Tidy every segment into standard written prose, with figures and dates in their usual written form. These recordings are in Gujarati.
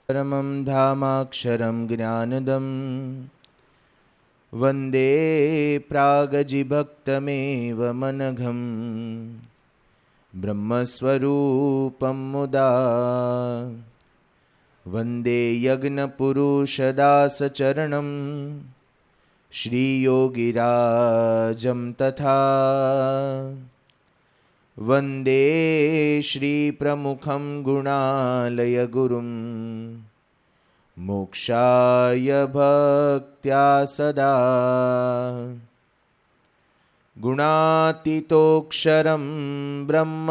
परमं धामाक्षरं ज्ञानदं वन्दे प्रागजिभक्तमेव मनघं ब्रह्मस्वरूपं मुदा वन्दे यज्ञपुरुषदासचरणं श्रीयोगिराजं तथा वन्दे श्रीप्रमुखं गुणालयगुरुं मोक्षाय भक्त्या सदा गुणातीतोऽक्षरं ब्रह्म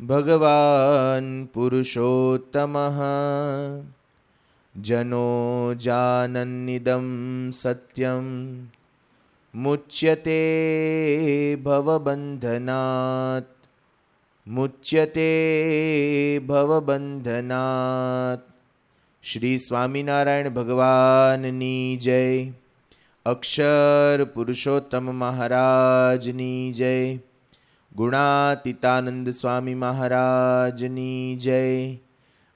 भगवान् पुरुषोत्तमः जनो जानन्निदं सत्यं मुच्यते भवबंधनात्। श्री स्वामीनारायण भगवाननी जय। अक्षर पुरुषोत्तम महाराजनी जय। गुणातीतानंद स्वामी महाराजनी जय।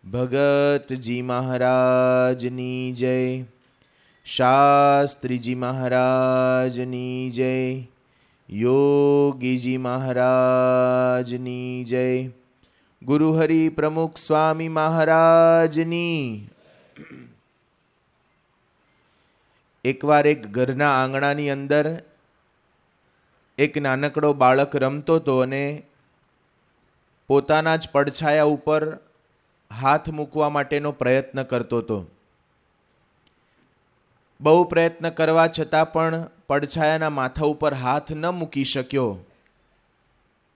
भगत जी महाराजनी जय। शास्त्री जी महाराजनी जय। योगी जी महाराजनी जय। गुरुहरि प्रमुख स्वामी महाराजनी। एकवार एक घरना आंगणानी अंदर एक नानकड़ो बाळक रमतो तो अने पोताना ज પડછાયા ઉપર हाथ મૂકવા માટેનો પ્રયત્ન કરતો હતો। बहु प्रयत्न करवा छतां पण પડછાયાના माथा ઉપર हाथ न मूकी शक्यो।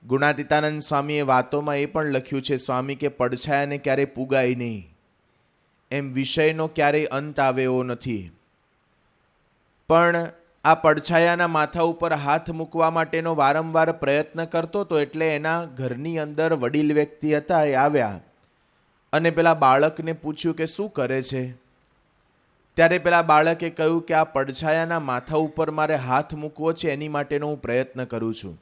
गुणातीतानंद स्वामीए वातोमां ए पण लख्युं छे स्वामी के પડછાયાને क्यारे पुगाय नहीं, एम विषयनो क्यारे अंत आवे एवो नथी। पण आ પડછાયાના माथा ઉપર हाथ मूकवा माटेनो वारंवार प्रयत्न करतो तो एटले एना घरनी अंदर वडील व्यक्ति हता ए आव्या अने पेला बाळकने पूछ्યું કે શું કરે છે। ત્યારે પેલા બાળકે કહ્યું કે આ પડછાયાના માથા ઉપર મારે હાથ મૂકવો છે, એની માટેનો હું પ્રયત્ન કરું છું।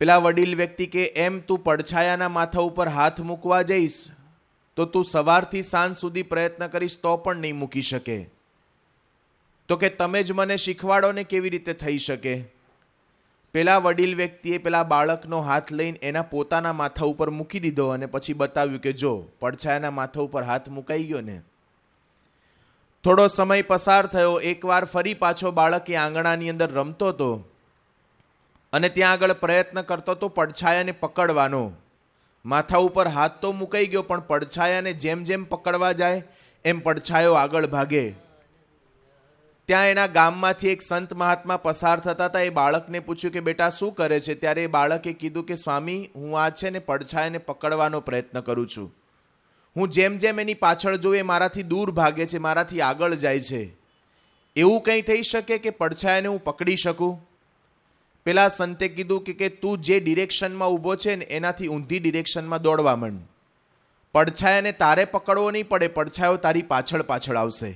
પેલા વડીલ વ્યક્તિ કે એમ તું પડછાયાના માથા ઉપર હાથ મૂકવા જઈશ તો તું સવારથી સાંજ સુધી પ્રયત્ન કરીશ તો પણ નહીં મૂકી શકે। તો કે તમે જ મને શીખવાડો ને કેવી રીતે થઈ શકે। પેલા વડીલ વ્યક્તિએ પેલા બાળકનો હાથ લઈને એના પોતાના માથા ઉપર મૂકી દીધો અને પછી બતાવ્યું કે જો પડછાયાના માથા ઉપર હાથ મુકાઈ ગયો ને। થોડો સમય પસાર થયો। એકવાર ફરી પાછો બાળક એ આંગણાની અંદર રમતો હતો અને ત્યાં આગળ પ્રયત્ન કરતો હતો પડછાયાને પકડવાનો। માથા ઉપર હાથ તો મુકાઈ ગયો પણ પડછાયાને જેમ જેમ પકડવા જાય એમ પડછાયો આગળ ભાગે। ત્યાં એના ગામમાંથી એક સંત મહાત્મા પસાર થતા હતા। એ બાળકને પૂછ્યું કે બેટા શું કરે છે? ત્યારે એ બાળકે કીધું કે સ્વામી હું આ છે ને પડછાયાને પકડવાનો પ્રયત્ન કરું છું। હું જેમ જેમ એની પાછળ જોઉં એ મારાથી દૂર ભાગે છે, મારાથી આગળ જાય છે। એવું કંઈ થઈ શકે કે પડછાયાને હું પકડી શકું? પેલા સંતે કીધું કે તું જે ડિરેક્શનમાં ઊભો છે ને એનાથી ઊંધી ડિરેક્શનમાં દોડવા માંડ। પડછાયાને તારે પકડવો નહીં પડે, પડછાયો તારી પાછળ પાછળ આવશે।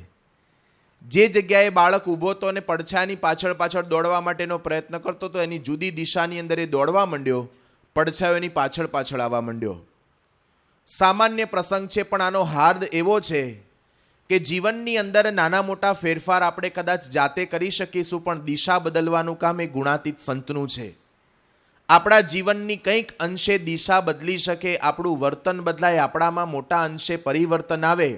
જે જગ્યાએ બાળક ઊભો હતો અને પડછાયાની પાછળ પાછળ દોડવા માટેનો પ્રયત્ન કરતો હતો એની જુદી દિશાની અંદર એ દોડવા માંડ્યો, પડછાયો એની પાછળ પાછળ આવવા માંડ્યો। સામાન્ય પ્રસંગ છે પણ આનો હાર્દ એવો છે કે જીવનની અંદર નાના મોટા ફેરફાર આપણે કદાચ જાતે કરી શકીશું પણ દિશા બદલવાનું કામ એ ગુણાતીત સંતનું છે। આપણા જીવનની કંઈક અંશે દિશા બદલી શકે, આપણું વર્તન બદલાય, આપણામાં મોટા અંશે પરિવર્તન આવે,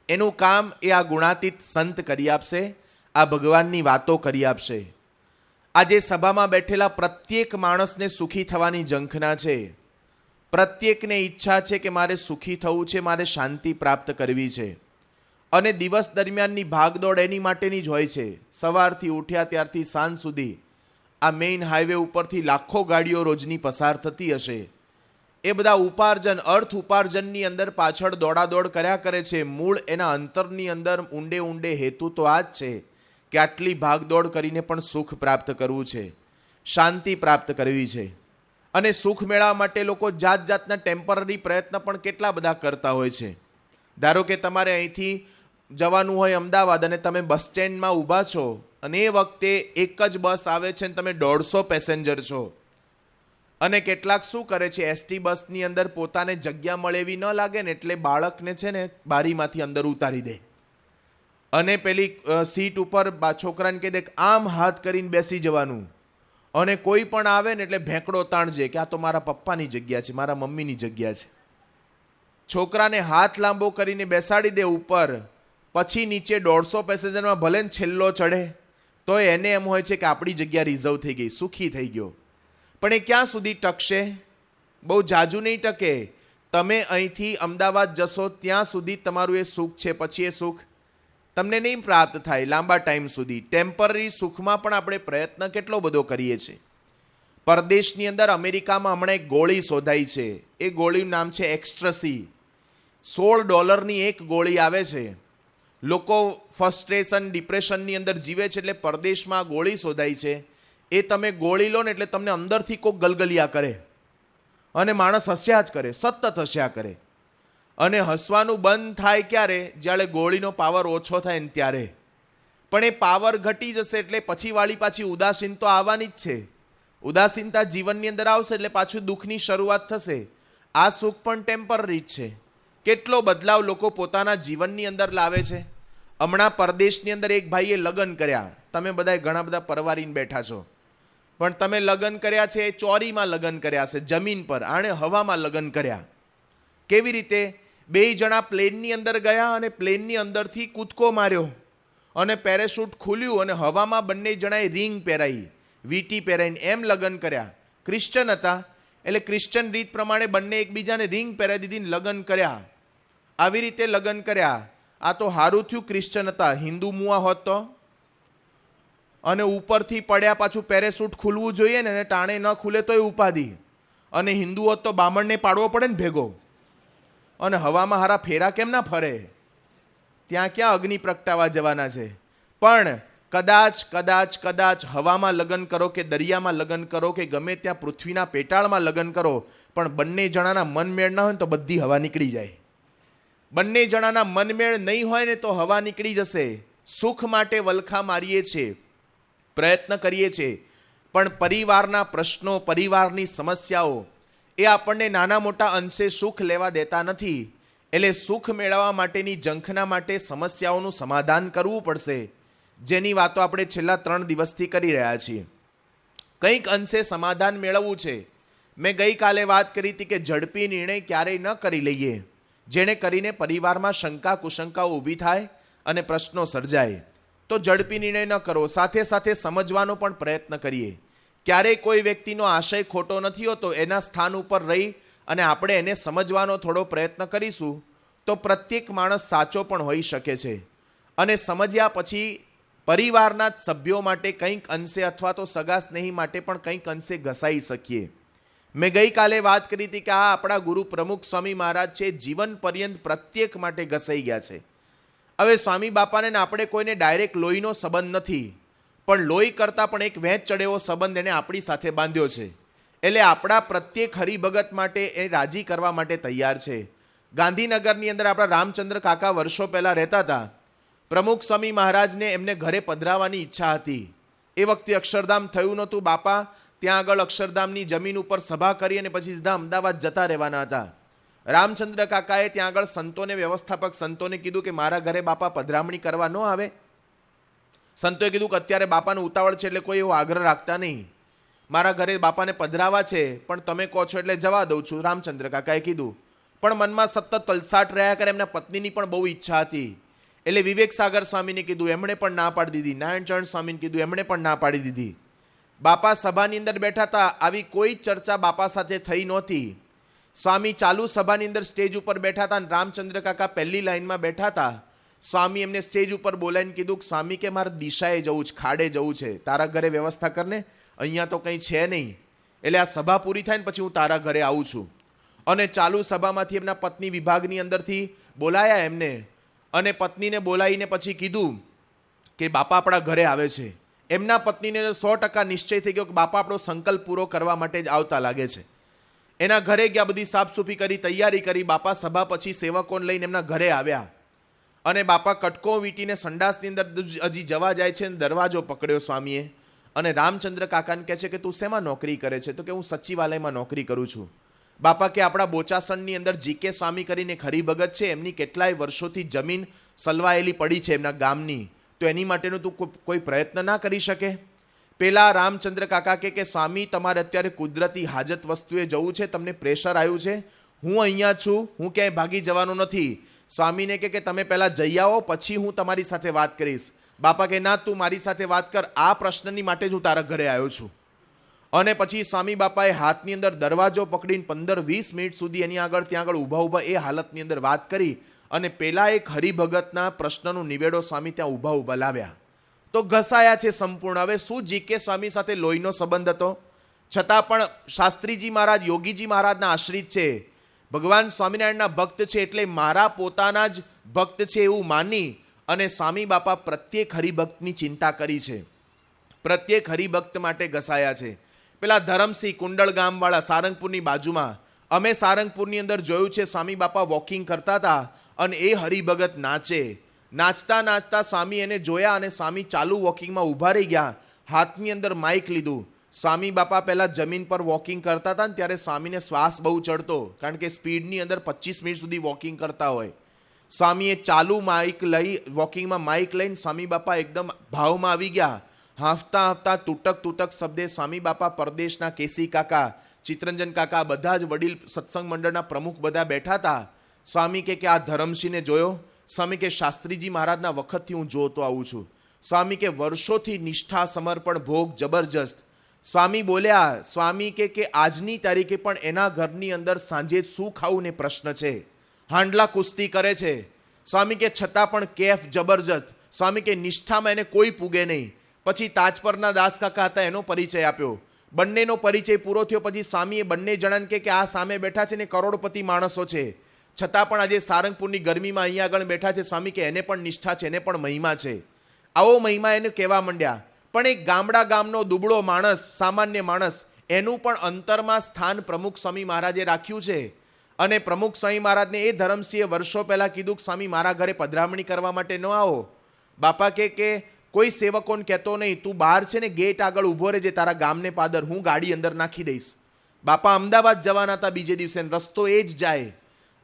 એનું કામ એ આ ગુણાતીત સંત કરી આપશે, આ ભગવાનની વાતો કરી આપશે। આજે સભામાં બેઠેલા પ્રત્યેક માણસને સુખી થવાની ઝંખના છે। પ્રત્યેકને ઈચ્છા છે કે મારે સુખી થવું છે, મારે શાંતિ પ્રાપ્ત કરવી છે અને દિવસ દરમિયાનની ભાગદોડ એની માટેની જ હોય છે। સવારથી ઉઠ્યા ત્યારથી સાંજ સુધી આ મેઇન હાઈવે ઉપરથી લાખો ગાડીઓ રોજની પસાર થતી હશે। એ બધા ઉપાર્જન, અર્થ ઉપાર્જનની અંદર પાછળ દોડાદોડ કર્યા કરે છે। મૂળ એના અંતરની અંદર ઊંડે ઊંડે હેતુ તો આ જ છે કે આટલી ભાગદોડ કરીને પણ સુખ પ્રાપ્ત કરવું છે, શાંતિ પ્રાપ્ત કરવી છે। અને સુખ મેળવવા માટે લોકો જાત જાતના ટેમ્પરરી પ્રયત્ન પણ કેટલા બધા કરતા હોય છે। ધારો કે તમારે અહીંથી જવાનું હોય અમદાવાદ અને તમે બસ સ્ટેન્ડમાં ઊભા છો અને એ વખતે એક જ બસ આવે છે અને તમે 150 પેસેન્જર છો અને કેટલાક શું કરે છે, એસટી બસની અંદર પોતાને જગ્યા મળે એવી ન લાગે ને એટલે બાળકને છે ને બારીમાંથી અંદર ઉતારી દે અને પેલી સીટ ઉપર છોકરાને કહી દે આમ હાથ કરીને બેસી જવાનું, અને કોઈ પણ આવે ને એટલે ભેંકડો તાણજે કે આ તો મારા પપ્પાની જગ્યા છે, મારા મમ્મીની જગ્યા છે. છોકરાને હાથ લાંબો કરીને બેસાડી દે ઉપર, પછી નીચે 150 પેસેન્જરમાં ભલે ને છેલ્લો ચડે તો એને એમ હોય છે કે આપણી જગ્યા રિઝર્વ થઈ ગઈ, સુખી થઈ ગયો. પણ એ ક્યાં સુધી ટકશે? બહુ જાજુ નહીં ટકે. તમે અહીંથી અમદાવાદ જશો ત્યાં સુધી તમારું એ સુખ છે, પછી એ સુખ તમને નહીં પ્રાપ્ત થાય લાંબા ટાઈમ સુધી. ટેમ્પરરી સુખમાં પણ આપણે પ્રયત્ન કેટલો બધો કરીએ છીએ. પરદેશની અંદર અમેરિકામાં હમણાં એક ગોળી શોધાઈ છે. એ ગોળીનું નામ છે એક્સ્ટ્રસી. $16 એક ગોળી આવે છે. લોકો ફ્રસ્ટ્રેશન ડિપ્રેશનની અંદર જીવે છે એટલે પરદેશમાં ગોળી શોધાઈ છે. એ તમે ગોળી લો ને એટલે તમને અંદરથી કોક ગલગલિયા કરે અને માણસ હસ્યા જ કરે, સતત હસ્યા કરે. અને હસવાનું બંધ થાય ક્યારે? જ્યારે ગોળીનો પાવર ઓછો થાય ને ત્યારે. પણ એ પાવર ઘટી જશે એટલે પછી વાળી પાછી ઉદાસીન તો આવવાની જ છે. ઉદાસીનતા જીવનની અંદર આવશે એટલે પાછું દુઃખની શરૂઆત થશે. આ સુખ પણ ટેમ્પરરી જ છે. કેટલો બદલાવ લોકો પોતાના જીવનની અંદર લાવે છે. હમણાં પરદેશની અંદર એક ભાઈએ લગ્ન કર્યા. તમે બધા ઘણા બધા પરવારીને બેઠા છો, પણ તમે લગ્ન કર્યા છે એ ચોરીમાં લગ્ન કર્યા છે, જમીન પર. આણે હવામાં લગ્ન કર્યા. કેવી રીતે? 2 જણા પ્લેનની અંદર ગયા અને પ્લેનની અંદરથી કૂદકો માર્યો અને પેરેશૂટ ખુલ્યું અને હવામાં બંને જણાએ રિંગ પહેરાઈ, વીટી પહેરાઈને એમ લગ્ન કર્યા. ક્રિશ્ચન હતા એટલે ક્રિશ્ચન રીત પ્રમાણે બંને એકબીજાને રિંગ પહેરાવી દીધી, લગ્ન કર્યા. આવી રીતે લગ્ન કર્યા. આ તો હારું થયું ક્રિશ્ચન હતા. હિન્દુ મુઆ હોત તો, અને ઉપરથી પડ્યા પાછું પેરેશૂટ ખુલવું જોઈએ ને, ટાણે ન ખુલે તોય ઉપાધિ. અને હિન્દુ હોત તો બામણને પાડવો પડે ને ભેગો, અને હવામાં હારા ફેરા કેમ ના ફરે? ત્યાં ક્યાં અગ્નિ પ્રગટાવા જવાના છે? પણ કદાચ કદાચ કદાચ હવામાં લગ્ન કરો કે દરિયામાં લગ્ન કરો કે ગમે ત્યાં પૃથ્વીના પેટાળમાં લગ્ન કરો, પણ બંને જણાના મનમેળ ના હોય ને તો બધી હવા નીકળી જાય. બંને જણાના મનમેળ નહીં હોય ને તો હવા નીકળી જશે. સુખ માટે વલખા મારીએ છીએ, પ્રયત્ન કરીએ છીએ, પણ પરિવારના પ્રશ્નો, પરિવારની સમસ્યાઓ એ આપણને નાના મોટા અંશે સુખ લેવા દેતા નથી. એટલે સુખ મેળવવા માટેની ઝંખના માટે સમસ્યાઓનું સમાધાન કરવું પડશે, જેની વાતો આપણે છેલ્લા 3 દિવસથી કરી રહ્યા છીએ. કંઈક અંશે સમાધાન મેળવવું છે. મેં ગઈકાલે વાત કરી હતી કે ઝડપી નિર્ણય ક્યારેય ન કરી લઈએ, જેને કરીને પરિવારમાં શંકા કુશંકાઓ ઊભી થાય અને પ્રશ્નો સર્જાય. તો ઝડપી નિર્ણય ન કરો. સાથે સાથે સમજવાનો પણ પ્રયત્ન કરીએ. ક્યારેય કોઈ વ્યક્તિનો આશય ખોટો નથી હોતો. એના સ્થાન ઉપર રહી અને આપણે એને સમજવાનો થોડો પ્રયત્ન કરીશું તો પ્રત્યેક માણસ સાચો પણ હોઈ શકે છે. અને સમજ્યા પછી પરિવારના જ સભ્યો માટે કંઈક અંશે અથવા તો સગા સ્નેહી માટે પણ કંઈક અંશે ઘસાઈ શકીએ. મેં ગઈકાલે વાત કરી હતી કે આ આપણા ગુરુ પ્રમુખ સ્વામી મહારાજ છે, જીવન પર્યંત પ્રત્યેક માટે ઘસાઈ ગયા છે. હવે સ્વામી બાપાને આપણે કોઈને ડાયરેક્ટ લોહીનો સંબંધ નથી, પણ લોહી કરતાં પણ એક વહેંચ ચડેવો સંબંધ એને આપણી સાથે બાંધ્યો છે. એટલે આપણા પ્રત્યેક હરિભગત માટે એ રાજી કરવા માટે તૈયાર છે. ગાંધીનગરની અંદર આપણા રામચંદ્ર કાકા વર્ષો પહેલાં રહેતા હતા. પ્રમુખ સ્વામી મહારાજને એમને ઘરે પધરાવવાની ઈચ્છા હતી. એ વખતે અક્ષરધામ થયું નહોતું. બાપા ત્યાં આગળ અક્ષરધામની જમીન ઉપર સભા કરી અને પછી સીધા અમદાવાદ જતા રહેવાના હતા. રામચંદ્ર કાકાએ ત્યાં આગળ સંતોને, વ્યવસ્થાપક સંતોને કીધું કે મારા ઘરે બાપા પધરામણી કરવા ન આવે. સંતોએ કીધું કે અત્યારે બાપાનું ઉતાવળ છે એટલે કોઈ એવો આગ્રહ રાખતા નહીં. મારા ઘરે બાપાને પધરાવા છે પણ તમે કહો છો એટલે જવા દઉં છું, રામચંદ્ર કાકાએ કીધું. પણ મનમાં સતત તલસાટ રહ્યા કરે. એમના પત્નીની પણ બહુ ઈચ્છા હતી. એટલે વિવેક સાગર સ્વામીને કીધું, એમણે પણ ના પાડી દીધી. નારાયણચરણ સ્વામીને કીધું, એમણે પણ ના પાડી દીધી. બાપા સભાની અંદર બેઠા હતા. આવી કોઈ ચર્ચા બાપા સાથે થઈ નહોતી. સ્વામી ચાલુ સભાની અંદર સ્ટેજ ઉપર બેઠા હતા અને રામચંદ્ર કાકા પહેલી લાઈનમાં બેઠા હતા. સ્વામી એમને સ્ટેજ ઉપર બોલાવીને કીધું કે સ્વામી કે મારે દિશાએ જવું છે, ખાડે જવું છે, તારા ઘરે વ્યવસ્થા કરને, અહીંયા તો કંઈ છે નહીં. એટલે આ સભા પૂરી થાય ને પછી હું તારા ઘરે આવું છું. અને ચાલુ સભામાંથી એમના પત્ની વિભાગની અંદરથી બોલાયા એમને, અને પત્નીને બોલાવીને પછી કીધું કે બાપા આપણા ઘરે આવે છે. એમના પત્નીને 100% નિશ્ચય થઈ ગયો કે બાપા આપણો સંકલ્પ પૂરો કરવા માટે જ આવતા લાગે છે. એના ઘરે ગયા, બધી સાફસૂફી કરી, તૈયારી કરી. બાપા સભા પછી સેવકોને લઈને એમના ઘરે આવ્યા અને બાપા કટકો વીટીને સંડાસની અંદર હજી જવા જાય છે. દરવાજો પકડ્યો સ્વામીએ અને રામચંદ્ર કાકાને કહે છે કે તું શેમાં નોકરી કરે છે? તો કે હું સચિવાલયમાં નોકરી કરું છું. બાપા કે આપણા બોચાસણની અંદર જીકે સ્વામી કરીને એક હરિભગત છે, એમની કેટલાય વર્ષોથી જમીન સલવાયેલી પડી છે એમના ગામની, તો એની માટેનું તું કોઈ પ્રયત્ન ના કરી શકે? પેલા રામચંદ્ર કાકા કે સ્વામી તમારે અત્યારે કુદરતી હાજત વસ્તુએ જવું છે, તમને પ્રેશર આવ્યું છે, હું અહીંયા છું, હું ક્યાંય ભાગી જવાનો નથી. સ્વામીને કે તમે પહેલા જઈ આવો, પછી હું તમારી સાથે વાત કરીશ. બાપા કે ના, તું મારી સાથે વાત કર, આ પ્રશ્નની માટે જ હું તારા ઘરે આવ્યો છું. અને પછી સ્વામી બાપાએ હાથની અંદર દરવાજો પકડીને 15-20 મિનિટ સુધી એની આગળ ત્યાં આગળ ઊભા એ હાલતની અંદર વાત કરી અને પેલા એક હરિભગતના પ્રશ્નનું નિવેડો સ્વામી ત્યાં ઊભા લાવ્યા. તો ઘસાયા છે સંપૂર્ણ. હવે શું જીકે સ્વામી સાથે લોહીનો સંબંધ હતો, છતાં પણ શાસ્ત્રીજી મહારાજ, યોગીજી મહારાજના આશ્રિત છે, ભગવાન સ્વામિનારાયણના ભક્ત છે, એટલે મારા પોતાના જ ભક્ત છે એવું માની અને સ્વામી બાપા પ્રત્યેક હરિભક્તની ચિંતા કરી છે, પ્રત્યેક હરિભક્ત માટે ઘસાયા છે. પેલા ધરમસિંહ કુંડળ ગામવાળા સારંગપુરની બાજુમાં, અમે સારંગપુરની અંદર જોયું છે, સ્વામી બાપા વોકિંગ કરતા હતા અને એ હરિભગત નાચતા નાચતા સ્વામી એને જોયા અને સ્વામી ચાલુ વોકિંગમાં ઊભા રહી ગયા, હાથની અંદર માઇક લીધું. સ્વામી બાપા પહેલા જમીન પર વોકિંગ કરતા હતા ને ત્યારે સ્વામીને શ્વાસ બહુ ચડતો, કારણ કે સ્પીડની અંદર 25 મિનિટ સુધી વોકિંગ કરતા હોય. સ્વામીએ ચાલુ માઇક લઈ વોકિંગમાં માઇક લઈને સ્વામી બાપા એકદમ ભાવમાં આવી ગયા. હાંફતા તૂટક શબ્દે સ્વામી બાપા, પરદેશના કેસી કાકા, ચિત્તરંજન કાકા, બધા જ વડીલ સત્સંગ મંડળના પ્રમુખ બધા બેઠા હતા. સ્વામી કે આ ધરમસિંહને જોયો? સ્વામી કે શાસ્ત્રીજી મહારાજના વખતથી હું જોતો આવું છું. સ્વામી કે વર્ષોથી નિષ્ઠા, સમર્પણ, ભોગ જબરજસ્ત. સ્વામી બોલ્યા, સ્વામી કે આજની તારીખે પણ એના ઘરની અંદર સાંજે શું ખાવું ને પ્રશ્ન છે, હાંડલા કુસ્તી કરે છે. સ્વામી કે છતાં પણ કેફ જબરજસ્ત. સ્વામી કે નિષ્ઠામાં એને કોઈ પૂગે નહીં. પછી તાજપરના દાસ કાકા હતા, એનો પરિચય આપ્યો. બંનેનો પરિચય પૂરો થયો પછી સ્વામીએ બંને જણાને કે આ સામે બેઠા છે ને કરોડપતિ માણસો છે, છતાં પણ આજે સારંગપુરની ગરમીમાં અહીંયા આગળ બેઠા છે. સ્વામી કે એને પણ નિષ્ઠા છે, એને પણ મહિમા છે. આવો મહિમા એને કહેવા માંડ્યા. પણ એક ગામનો દુબળો માણસ, સામાન્ય માણસ, એનું પણ અંતરમાં સ્થાન પ્રમુખ સ્વામી મહારાજે રાખ્યું છે. અને પ્રમુખ સ્વામી મહારાજને એ ધરમસિંહે વર્ષો પહેલા કીધું કે સ્વામી મારા ઘરે પધરામણી કરવા માટે ન આવો. બાપા કે કોઈ સેવકોને કહેતો નહીં, તું બહાર છે ને ગેટ આગળ ઊભો રહેજે, તારા ગામને પાદર, હું ગાડી અંદર નાખી દઈશ. બાપા અમદાવાદ જવાના હતા બીજે દિવસે, રસ્તો એ જ જાય.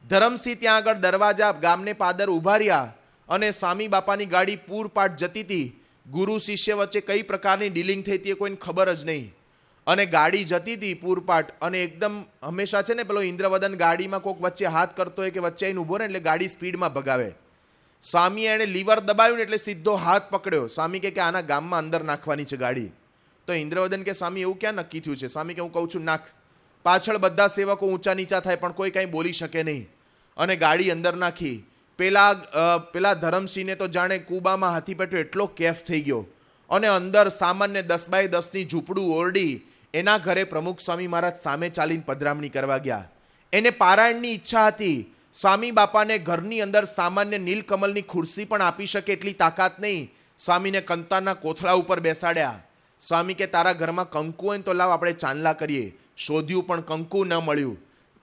ધરમસિંહ ત્યાં આગળ દરવાજા ગામને પાદર ઊભા રહ્યા અને સ્વામી બાપાની ગાડી પૂરપાટ જતી હતી. ગુરુ શિષ્ય વચ્ચે કઈ પ્રકારની ડીલિંગ થઈ હતી કોઈને ખબર જ નહીં. અને ગાડી જતી હતી પૂરપાટ અને એકદમ હંમેશા છે ને પેલો ઇન્દ્રવદન ગાડીમાં કોઈક વચ્ચે હાથ કરતો હોય કે વચ્ચે આવીને ઊભો રહે એટલે ગાડી સ્પીડમાં ભગાવે. સ્વામીએ એને લીવર દબાવ્યું ને એટલે સીધો હાથ પકડ્યો. સ્વામી કે આના ગામમાં અંદર નાખવાની છે ગાડી. તો ઇન્દ્રવદન કે સ્વામી એવું ક્યાં નક્કી થયું છે? સ્વામી કે હું કહું છું નાખ. પાછળ બધા સેવકો ઊંચા નીચા થાય પણ કોઈ કાંઈ બોલી શકે નહીં. અને ગાડી અંદર નાખી. પેલા ધરમસિંહને તો જાણે કુબામાં હાથી પેટ્યો એટલો કેફ થઈ ગયો. અને અંદર સામાન્ય 10x10ની ઝૂંપડું ઓરડી, એના ઘરે પ્રમુખ સ્વામી મહારાજ સામે ચાલીને પધરામણી કરવા ગયા. એને પારાયણની ઈચ્છા હતી. સ્વામી બાપાને ઘરની અંદર સામાન્ય નીલકમલની ખુરશી પણ આપી શકે એટલી તાકાત નહીં. સ્વામીને કંતારના કોથળા ઉપર બેસાડ્યા. સ્વામી કે તારા ઘરમાં કંકુ હોય તો લાવ આપણે ચાંદલા કરીએ. શોધ્યું પણ કંકુ ન મળ્યું.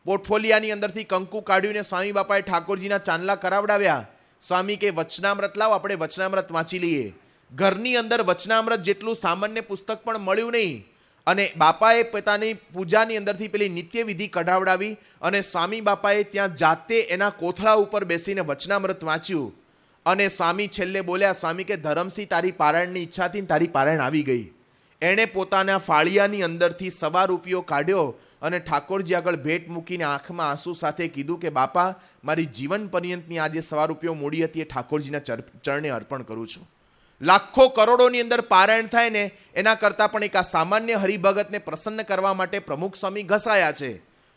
પોર્ટફોલિયાની અંદરથી કંકુ કાઢ્યું ને સ્વામી બાપાએ ઠાકોરજીના ચાંદલા કરાવડાવ્યા. સ્વામી કે વચનામૃત લાવ, આપણે વચનામૃત વાંચી લઈએ. ઘરની અંદર વચનામૃત જેટલું સામાન્ય પુસ્તક પણ મળ્યું નહીં. અને બાપાએ પોતાની પૂજાની અંદરથી પેલી નિત્ય વિધિ કઢાવડાવી અને સ્વામી બાપાએ ત્યાં જાતે એના કોથળા ઉપર બેસીને વચનામૃત વાંચ્યું. અને સ્વામી છેલ્લે બોલ્યા, સ્વામી કે ધરમસિંહ તારી પારાયણની ઈચ્છા હતી ને તારી પારાયણ આવી ગઈ. એણે પોતાના ફાળિયાની અંદરથી ₹1 કાઢ્યો અને ઠાકોરજી આગળ ભેટ મૂકીને આંખમાં આંસુ સાથે કીધું કે બાપા મારી જીવન પર્યંતની આજે ₹1 મૂડી હતી એ ઠાકોરજીના ચરણે અર્પણ કરું છું. લાખો કરોડોની અંદર પારાયણ થાય ને એના કરતાં પણ એક આ સામાન્ય હરિભગતને પ્રસન્ન કરવા માટે પ્રમુખ સ્વામી ઘસાયા છે.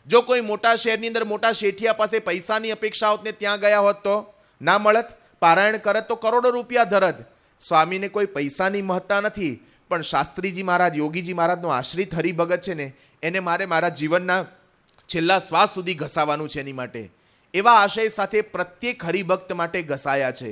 જો કોઈ મોટા શહેરની અંદર મોટા શેઠિયા પાસે પૈસાની અપેક્ષા હોત ને ત્યાં ગયા હોત તો ના મળત, પારાયણ કરત તો કરોડો રૂપિયા ધરત. સ્વામીને કોઈ પૈસાની મહત્તા નથી, પણ શાસ્ત્રીજી મહારાજ, યોગીજી મહારાજનો આશ્રિત હરિભગત છે ને એને મારા જીવનના છેલ્લા શ્વાસ સુધી ઘસાવાનું છે. એની માટે એવા આશય સાથે પ્રત્યેક હરિભક્ત માટે ઘસાયા છે.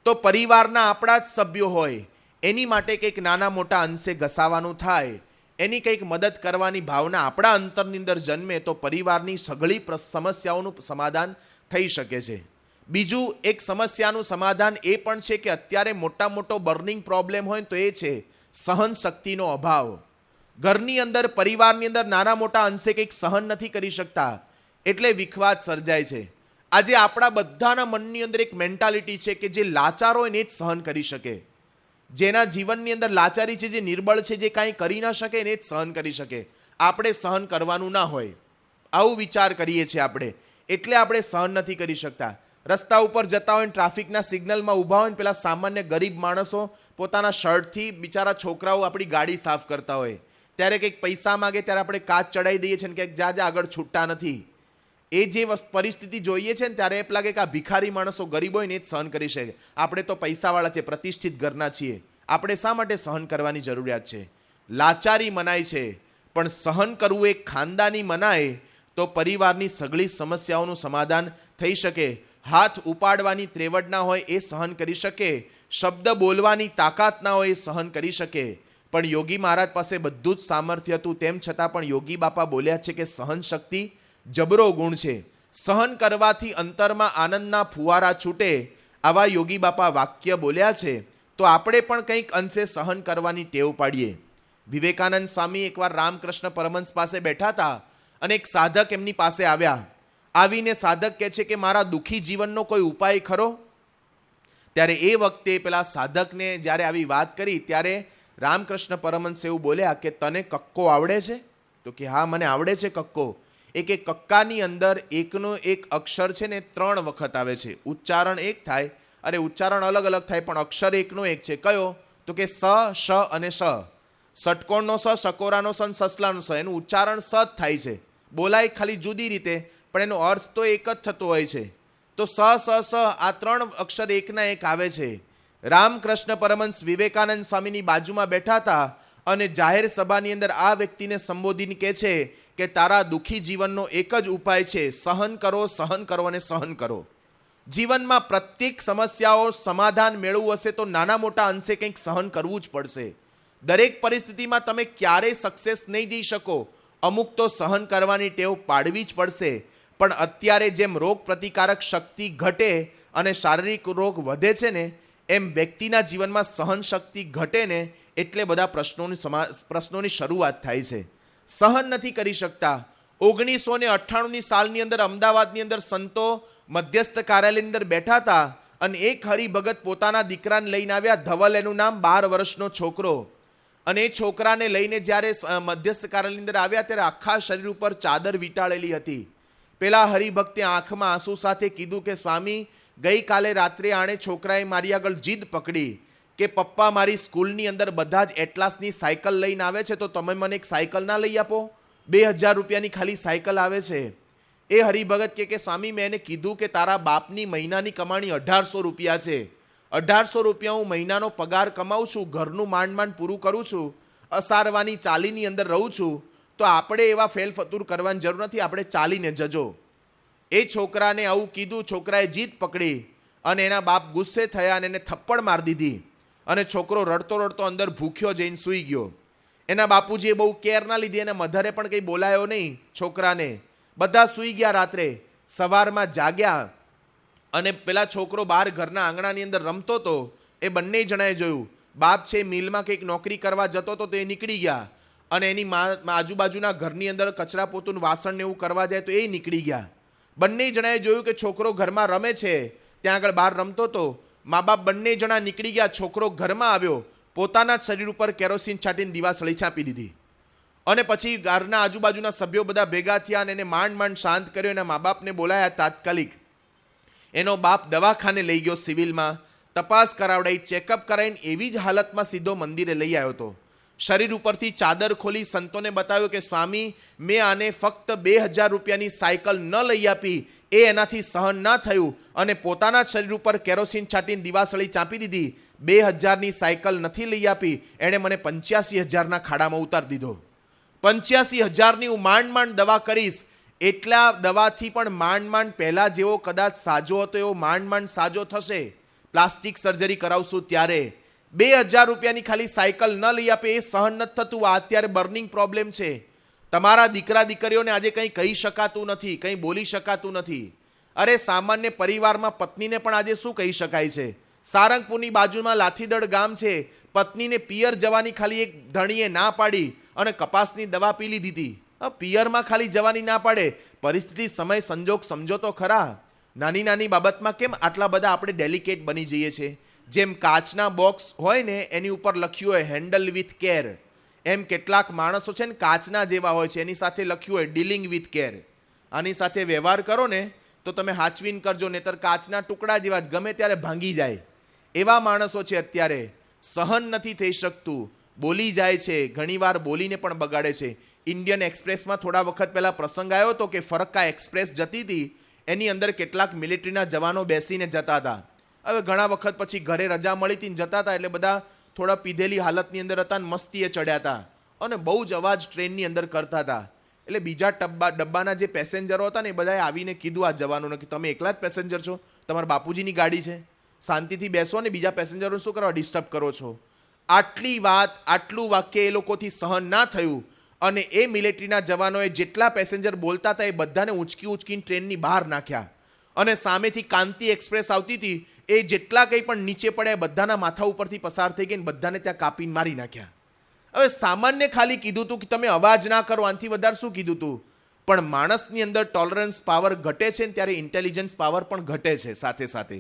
તો પરિવારના આપણા જ સભ્યો હોય એની માટે કંઈક નાના મોટા અંશે ઘસાવાનું થાય, એની કંઈક મદદ કરવાની ભાવના આપણા અંતરની અંદર જન્મે તો પરિવારની સઘળી સમસ્યાઓનું સમાધાન થઈ શકે છે. બીજું એક સમસ્યાનું સમાધાન એ પણ છે કે અત્યારે મોટો બર્નિંગ પ્રોબ્લેમ હોય તો એ છે સહન શક્તિનો અભાવ. ઘરની અંદર, પરિવારની અંદર નાના મોટા અંશે કંઈક સહન નથી કરી શકતા એટલે વિખવાદ સર્જાય છે. આજે આપણા બધાના મનની અંદર એક મેન્ટાલિટી છે કે જે લાચાર હોય ને જ સહન કરી શકે, જેના જીવનની અંદર લાચારી છે, જે નિર્બળ છે, જે કાંઈ કરી ન શકે ને જ સહન કરી શકે. આપણે સહન કરવાનું ના હોય આવું વિચાર કરીએ છીએ આપણે, એટલે આપણે સહન નથી કરી શકતા. રસ્તા ઉપર જતા હોય, ટ્રાફિકના સિગ્નલમાં ઊભા હોય ને પેલા સામાન્ય ગરીબ માણસો પોતાના શર્ટથી બિચારા છોકરાઓ આપણી ગાડી સાફ કરતા હોય, ત્યારે કંઈક પૈસા માગે ત્યારે આપણે કાચ ચડાવી દઈએ છીએ ને કંઈક જા આગળ છૂટતા નથી. એ જે પરિસ્થિતિ જોઈએ છે ને ત્યારે એમ લાગે કે આ ભિખારી માણસો ગરીબ હોય ને જ સહન કરી શકે. આપણે તો પૈસાવાળા છે, પ્રતિષ્ઠિત ઘરના છીએ, આપણે શા માટે સહન કરવાની જરૂરિયાત છે? લાચારી મનાય છે, પણ સહન કરવું એક ખાનદાની મનાય તો પરિવારની સઘળી સમસ્યાઓનું સમાધાન થઈ શકે. હાથ ઉપાડવાની ત્રેવડ ના હોય એ સહન કરી શકે, શબ્દ બોલવાની તાકાત ના હોય એ સહન કરી શકે. પણ યોગી મહારાજ પાસે બધું જ સામર્થ્ય હતું, તેમ છતાં પણ યોગી બાપા બોલ્યા છે કે સહન શક્તિ જબરો ગુણ છે, સહન કરવાથી અંતરમાં આનંદના ફુવારા છૂટે. આવા યોગી બાપા વાક્ય બોલ્યા છે. તો આપણે પણ કંઈક અંશે સહન કરવાની ટેવ પાડીએ. વિવેકાનંદ સ્વામી એકવાર રામકૃષ્ણ પરમહંસ પાસે બેઠા હતા અને એક સાધક એમની પાસે આવ્યા. આવીને સાધક કહે છે કે મારા દુઃખી જીવનનો કોઈ ઉપાય ખરો? ત્યારે એ વખતે પેલા સાધકને જ્યારે આવી વાત કરી ત્યારે રામકૃષ્ણ પરમહંસ એવું બોલ્યા કે તને કક્કો આવડે છે? તો કે હા મને આવડે છે કક્કો. એક કક્કાની અંદર એકનો એક અક્ષર છે ને 3 વખત આવે છે. ઉચ્ચારણ એક થાય, અરે ઉચ્ચારણ અલગ અલગ થાય પણ અક્ષર એકનો એક છે. કયો? તો કે સ, શ અને સ. ષટકોણનો સ, સકોરાનો સ અને સસલાનો સ. એનું ઉચ્ચારણ સ જ થાય છે, બોલાય ખાલી જુદી રીતે પણ એનો અર્થ તો એક જ થતો હોય છે. તો સ, સ, સ આ 3 અક્ષર એકના એક આવે છે. રામકૃષ્ણ પરમહંસ વિવેકાનંદ સ્વામીની બાજુમાં બેઠા હતા અને જાહેર સભાની અંદર આ વ્યક્તિને સંબોધીને કહે છે કે તારા દુઃખી જીવનનો એક જ ઉપાય છે, સહન કરો, સહન કરો અને સહન કરો. જીવનમાં પ્રત્યેક સમસ્યાઓ સમાધાન મેળવવું હશે તો નાના મોટા અંશે કંઈક સહન કરવું જ પડશે. દરેક પરિસ્થિતિમાં તમે ક્યારેય સક્સેસ નહીં જઈ શકો, અમુક તો સહન કરવાની ટેવ પાડવી જ પડશે. પણ અત્યારે જેમ રોગ પ્રતિકારક શક્તિ ઘટે અને શારીરિક રોગ વધે છે ને, એમ વ્યક્તિના જીવનમાં સહન શક્તિ ઘટે ને એટલે બધા પ્રશ્નોની શરૂઆત થાય છે. સહન નથી કરી શકતા. 1998ની સાલની અંદર અમદાવાદની અંદર સંતો મધ્યસ્થ કાર્યાલયની અંદર બેઠા હતા અને એક હરિભગત પોતાના દીકરાને લઈને આવ્યા. ધવલ એનું નામ, 12 વર્ષનો છોકરો. અને એ છોકરાને લઈને જ્યારે મધ્યસ્થ કાર્યાલયની અંદર આવ્યા ત્યારે આખા શરીર ઉપર ચાદર વીંટાળેલી હતી. પેલા હરિભક્તે આંખમાં આંસુ સાથે કીધું કે સ્વામી, ગઈકાલે રાત્રે આણે છોકરાએ મારી આગળ જીદ પકડી કે પપ્પા મારી સ્કૂલની અંદર બધા જ એટલાસની સાયકલ લઈને આવે છે તો તમે મને એક સાયકલ ના લઈ આપો? 2000 રૂપિયાની ખાલી સાયકલ આવે છે. એ હરિભગત કે સ્વામી મેં એને કીધું કે તારા બાપની મહિનાની કમાણી 1800 રૂપિયા છે, 1800 રૂપિયા હું મહિનાનો પગાર કમાઉં છું, ઘરનું માંડ પૂરું કરું છું, અસારવાની ચાલીની અંદર રહું છું, તો આપણે એવા ફેલફતુર કરવાની જરૂર નથી, આપણે ચાલીને જજો. એ છોકરાને આવું કીધું. છોકરાએ જીદ પકડી અને એના બાપ ગુસ્સે થયા અને એને થપ્પડ મારી દીધી અને છોકરો રડતો રડતો અંદર ભૂખ્યો જઈને સૂઈ ગયો. એના બાપુજીએ બહુ કેર ના લીધી અને મધરે પણ કંઈ બોલાયો નહીં છોકરાને. બધા સૂઈ ગયા. રાત્રે સવારમાં જાગ્યા અને પેલા છોકરો બહાર ઘરના આંગણાની અંદર રમતો હતો. એ બંને જણાએ જોયું. બાપ છે મિલમાં કંઈક નોકરી કરવા જતો હતો તો એ નીકળી ગયા અને એની આજુબાજુના ઘરની અંદર કચરા પોતું વાસણ ને એવું કરવા જાય તો એ નીકળી ગયા. બંને જણાએ જોયું કે છોકરો ઘરમાં રમે છે, ત્યાં આગળ બહાર રમતો હતો. મા બાપ બંને જણા નીકળી ગયા. છોકરો ઘરમાં આવ્યો, પોતાના શરીર ઉપર કેરોસીન છાંટીને દિવાસળી ચાંપી દીધી અને પછી ઘરના આજુબાજુના સભ્યો બધા ભેગા થયા અને એને માંડ શાંત કર્યો. એના મા બાપને બોલાયા તાત્કાલિક. એનો બાપ દવાખાને લઈ ગયો, સિવિલમાં તપાસ કરાવડાઈ, ચેકઅપ કરાવીને એવી જ હાલતમાં સીધો મંદિરે લઈ આવ્યો હતો. શરીર ઉપરથી ચાદર ખોલી સંતોને બતાવ્યો કે સ્વામી મેં આને ફક્ત 2000 રૂપિયાની સાયકલ ન લઈ આપી, એ એનાથી સહન ના થયું અને પોતાના શરીર ઉપર કેરોસીન છાંટીને દિવાસળી ચાંપી દીધી. 2000ની સાયકલ નથી લઈ આપી, એણે મને 85000ના ખાડામાં ઉતારી દીધો. 85000ની હું માંડ દવા કરીશ, એટલા દવાથી પણ માંડ પહેલા જેવો કદાચ સાજો હતો એવો માંડ સાજો થશે. પ્લાસ્ટિક સર્જરી કરાવશું ત્યારે 2000 રૂપિયાની ખાલી સાયકલ ન લઈ આપે એ સહન નથી થતું. આ અત્યારે બર્નિંગ પ્રોબ્લેમ છે. તમારા દીકરા દીકરીઓને આજે કંઈ કહી શકાતું નથી, કંઈ બોલી શકાતું નથી. અરે સામાન્ય પરિવારમાં પત્નીને પણ આજે શું કહી શકાય છે? સારંગપુરની બાજુમાં લાઠીદળ ગામ છે, પત્નીને પિયર જવાની ખાલી એક ધણીએ ના પાડી અને કપાસની દવા પી લીધી હતી. પિયરમાં ખાલી જવાની ના પાડે, પરિસ્થિતિ, સમય, સંજોગ સમજો તો ખરા. નાની નાની બાબતમાં કેમ આટલા બધા આપણે ડેલિકેટ બની જઈએ છીએ? જેમ કાચના બોક્સ હોય ને એની ઉપર લખ્યું હોય હેન્ડલ વિથ કેર, એમ કેટલાક માણસો છે ને કાચના જેવા હોય છે, એની સાથે લખ્યું હોય ડીલિંગ વિથ કેર. આની સાથે વ્યવહાર કરો ને તો તમે હાચવીને કરજો, નહીતર કાચના ટુકડા જેવા જ ગમે ત્યારે ભાંગી જાય. એવા માણસો છે અત્યારે. સહન નથી થઈ શકતું, બોલી જાય છે, ઘણીવાર બોલીને પણ બગાડે છે. ઇન્ડિયન એક્સપ્રેસમાં થોડા વખત પહેલા પ્રસંગ આવ્યો હતો કે ફરક્કા એક્સપ્રેસ જતી હતી, એની અંદર કેટલાક મિલિટરીના જવાનો બેસીને જતા હતા. હવે ઘણા વખત પછી ઘરે રજા મળી હતી ને જતા હતા, એટલે બધા થોડા પીધેલી હાલતની અંદર હતા ને મસ્તીએ ચડ્યા હતા અને બહુ જ અવાજ ટ્રેનની અંદર કરતા હતા. એટલે બીજા ડબ્બાના જે પેસેન્જરો હતા ને એ બધાએ આવીને કીધું આ જવાનોને કે તમે એકલા જ પેસેન્જર છો, તમારા બાપુજીની ગાડી છે, શાંતિથી બેસો ને બીજા પેસેન્જરોને શું કરવા ડિસ્ટર્બ કરો છો? આટલી વાત, આટલું વાક્ય એ લોકોથી સહન ના થયું અને એ મિલિટરીના જવાનોએ જેટલા પેસેન્જર બોલતા હતા એ બધાને ઉંચકીને ટ્રેનની બહાર નાખ્યા. અને સામેથી કાંતિ એક્સપ્રેસ આવતી હતી, એ જેટલા કંઈ પણ નીચે પડ્યા બધાના માથા ઉપરથી પસાર થઈ ગઈ, બધાને ત્યાં કાપીને મારી નાખ્યા. હવે સામાન્ય ખાલી કીધું હતું કે તમે અવાજ ના કરો, આનાથી વધારે શું કીધું હતું? પણ માણસની અંદર ટોલરન્સ પાવર ઘટે છે ને ત્યારે ઇન્ટેલિજન્સ પાવર પણ ઘટે છે સાથે સાથે.